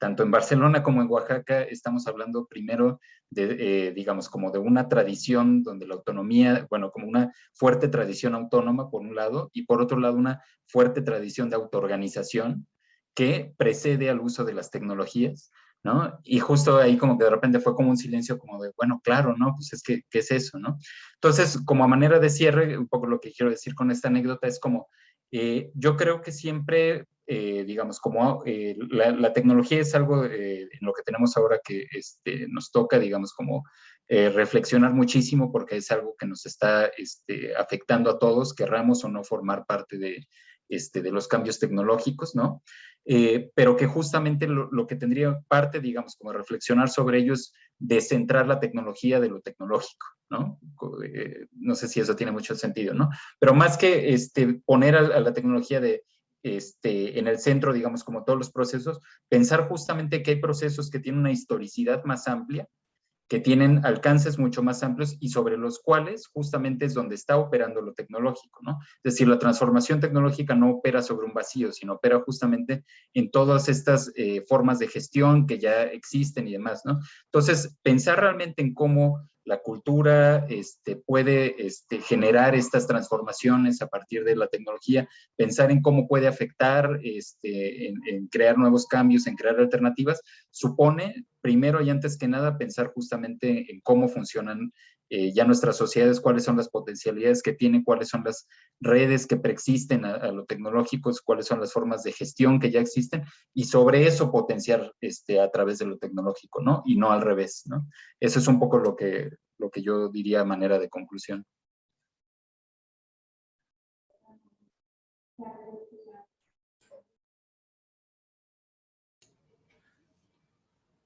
tanto en Barcelona como en Oaxaca estamos hablando primero de, digamos, como de una tradición donde la autonomía, bueno, como una fuerte tradición autónoma por un lado, y por otro lado una fuerte tradición de autoorganización que precede al uso de las tecnologías, ¿no? Y justo ahí como que de repente fue como un silencio como de, bueno, claro, ¿no? Pues es que, ¿qué es eso, no? Entonces, como a manera de cierre, un poco lo que quiero decir con esta anécdota es como, yo creo que siempre, digamos, como la tecnología es algo en lo que tenemos ahora que nos toca, digamos, como reflexionar muchísimo porque es algo que nos está afectando a todos, querramos o no formar parte de los cambios tecnológicos, ¿no? Pero que justamente lo que tendría parte, digamos, como reflexionar sobre ello es descentrar la tecnología de lo tecnológico, ¿no? No sé si eso tiene mucho sentido, ¿no? Pero más que poner a la tecnología en el centro, digamos, como todos los procesos, pensar justamente que hay procesos que tienen una historicidad más amplia, que tienen alcances mucho más amplios y sobre los cuales justamente es donde está operando lo tecnológico, ¿no? Es decir, la transformación tecnológica no opera sobre un vacío, sino opera justamente en todas estas formas de gestión que ya existen y demás, ¿no? Entonces, pensar realmente en cómo la cultura puede generar estas transformaciones a partir de la tecnología, pensar en cómo puede afectar, en crear nuevos cambios, en crear alternativas, supone, primero y antes que nada, pensar justamente en cómo funcionan ya nuestras sociedades, cuáles son las potencialidades que tienen, cuáles son las redes que preexisten a lo tecnológico, cuáles son las formas de gestión que ya existen, y sobre eso potenciar a través de lo tecnológico, ¿no? Y no al revés, ¿no? Eso es un poco lo que yo diría a manera de conclusión.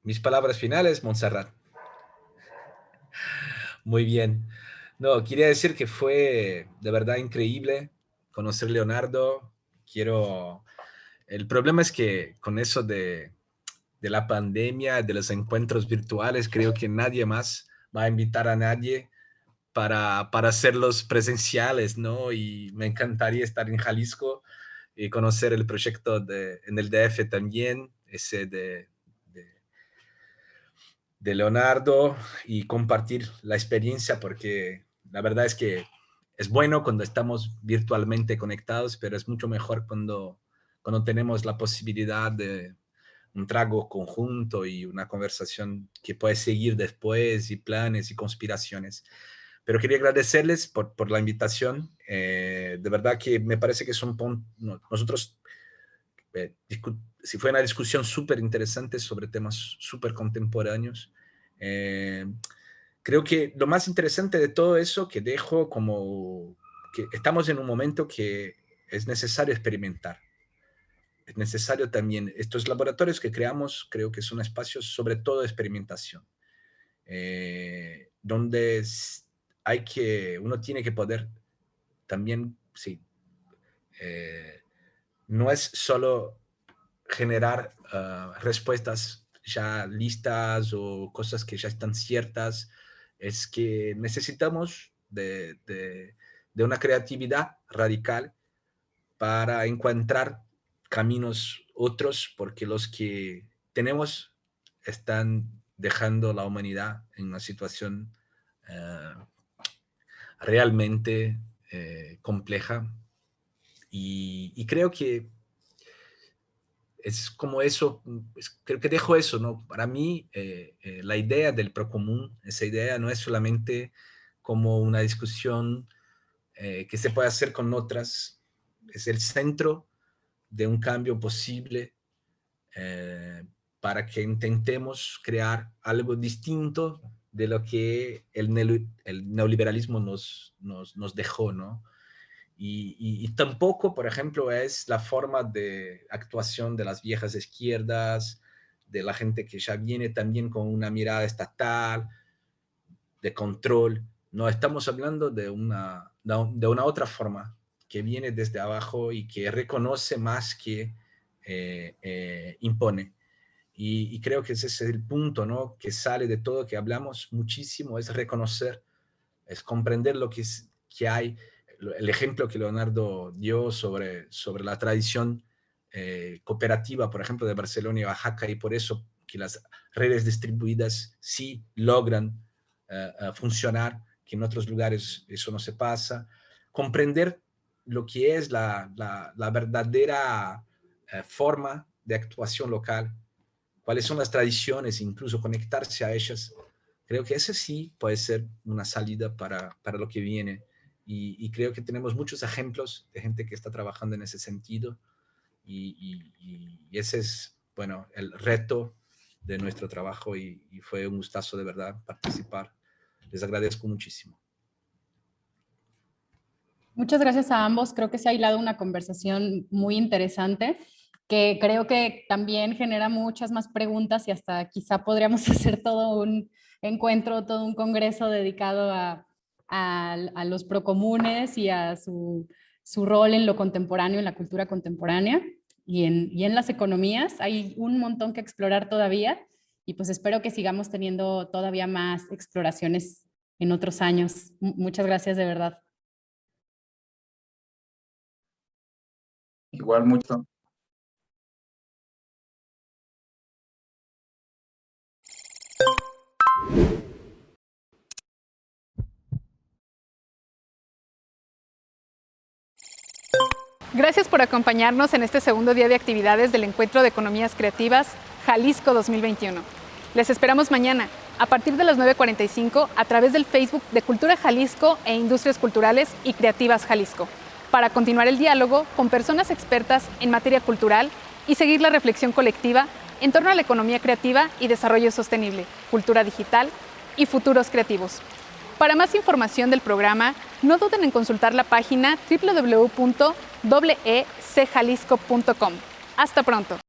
Mis palabras finales, Montserrat. Muy bien. No, quería decir que fue de verdad increíble conocer a Leonardo. El problema es que con eso de la pandemia, de los encuentros virtuales, creo que nadie más va a invitar a nadie para hacerlos presenciales, ¿no? Y me encantaría estar en Jalisco y conocer el proyecto en el DF también, ese de Leonardo, y compartir la experiencia, porque la verdad es que es bueno cuando estamos virtualmente conectados, pero es mucho mejor cuando tenemos la posibilidad de un trago conjunto y una conversación que puede seguir después, y planes y conspiraciones. Pero quería agradecerles por la invitación. De verdad que me parece que nosotros, si fue una discusión súper interesante sobre temas súper contemporáneos. Creo que lo más interesante de todo eso que dejo como que estamos en un momento que es necesario experimentar. Es necesario también, estos laboratorios que creamos, creo que son espacios sobre todo de experimentación, donde uno tiene que poder también, sí, no es solo generar respuestas ya listas o cosas que ya están ciertas, es que necesitamos de una creatividad radical para encontrar caminos otros, porque los que tenemos están dejando la humanidad en una situación realmente compleja. Y creo que es como eso, creo que dejo eso, ¿no? Para mí, la idea del procomún, esa idea no es solamente como una discusión que se puede hacer con otras, es el centro de un cambio posible eh, para que intentemos crear algo distinto de lo que el neoliberalismo nos dejó, ¿no? Y tampoco, por ejemplo, es la forma de actuación de las viejas izquierdas, de la gente que ya viene también con una mirada estatal, de control. No, estamos hablando de una otra forma que viene desde abajo y que reconoce más que impone. Y creo que ese es el punto, ¿no? Que sale de todo que hablamos muchísimo, es reconocer, es comprender que hay. El ejemplo que Leonardo dio sobre la tradición cooperativa, por ejemplo, de Barcelona y Oaxaca, y por eso que las redes distribuidas sí logran funcionar, que en otros lugares eso no se pasa. Comprender lo que es la verdadera forma de actuación local, cuáles son las tradiciones, incluso conectarse a ellas. Creo que ese sí puede ser una salida para lo que viene. Y creo que tenemos muchos ejemplos de gente que está trabajando en ese sentido. Y ese es, bueno, el reto de nuestro trabajo y fue un gustazo de verdad participar. Les agradezco muchísimo. Muchas gracias a ambos. Creo que se ha hilado una conversación muy interesante que creo que también genera muchas más preguntas y hasta quizá podríamos hacer todo un encuentro, todo un congreso dedicado a los procomunes y a su rol en lo contemporáneo, en la cultura contemporánea y en las economías. Hay un montón que explorar todavía y pues espero que sigamos teniendo todavía más exploraciones en otros años. Muchas gracias de verdad. Igual mucho. Gracias por acompañarnos en este segundo día de actividades del Encuentro de Economías Creativas Jalisco 2021. Les esperamos mañana, a partir de las 9:45, a través del Facebook de Cultura Jalisco e Industrias Culturales y Creativas Jalisco, para continuar el diálogo con personas expertas en materia cultural y seguir la reflexión colectiva en torno a la economía creativa y desarrollo sostenible, cultura digital y futuros creativos. Para más información del programa, no duden en consultar la página www.wecjalisco.com. Hasta pronto.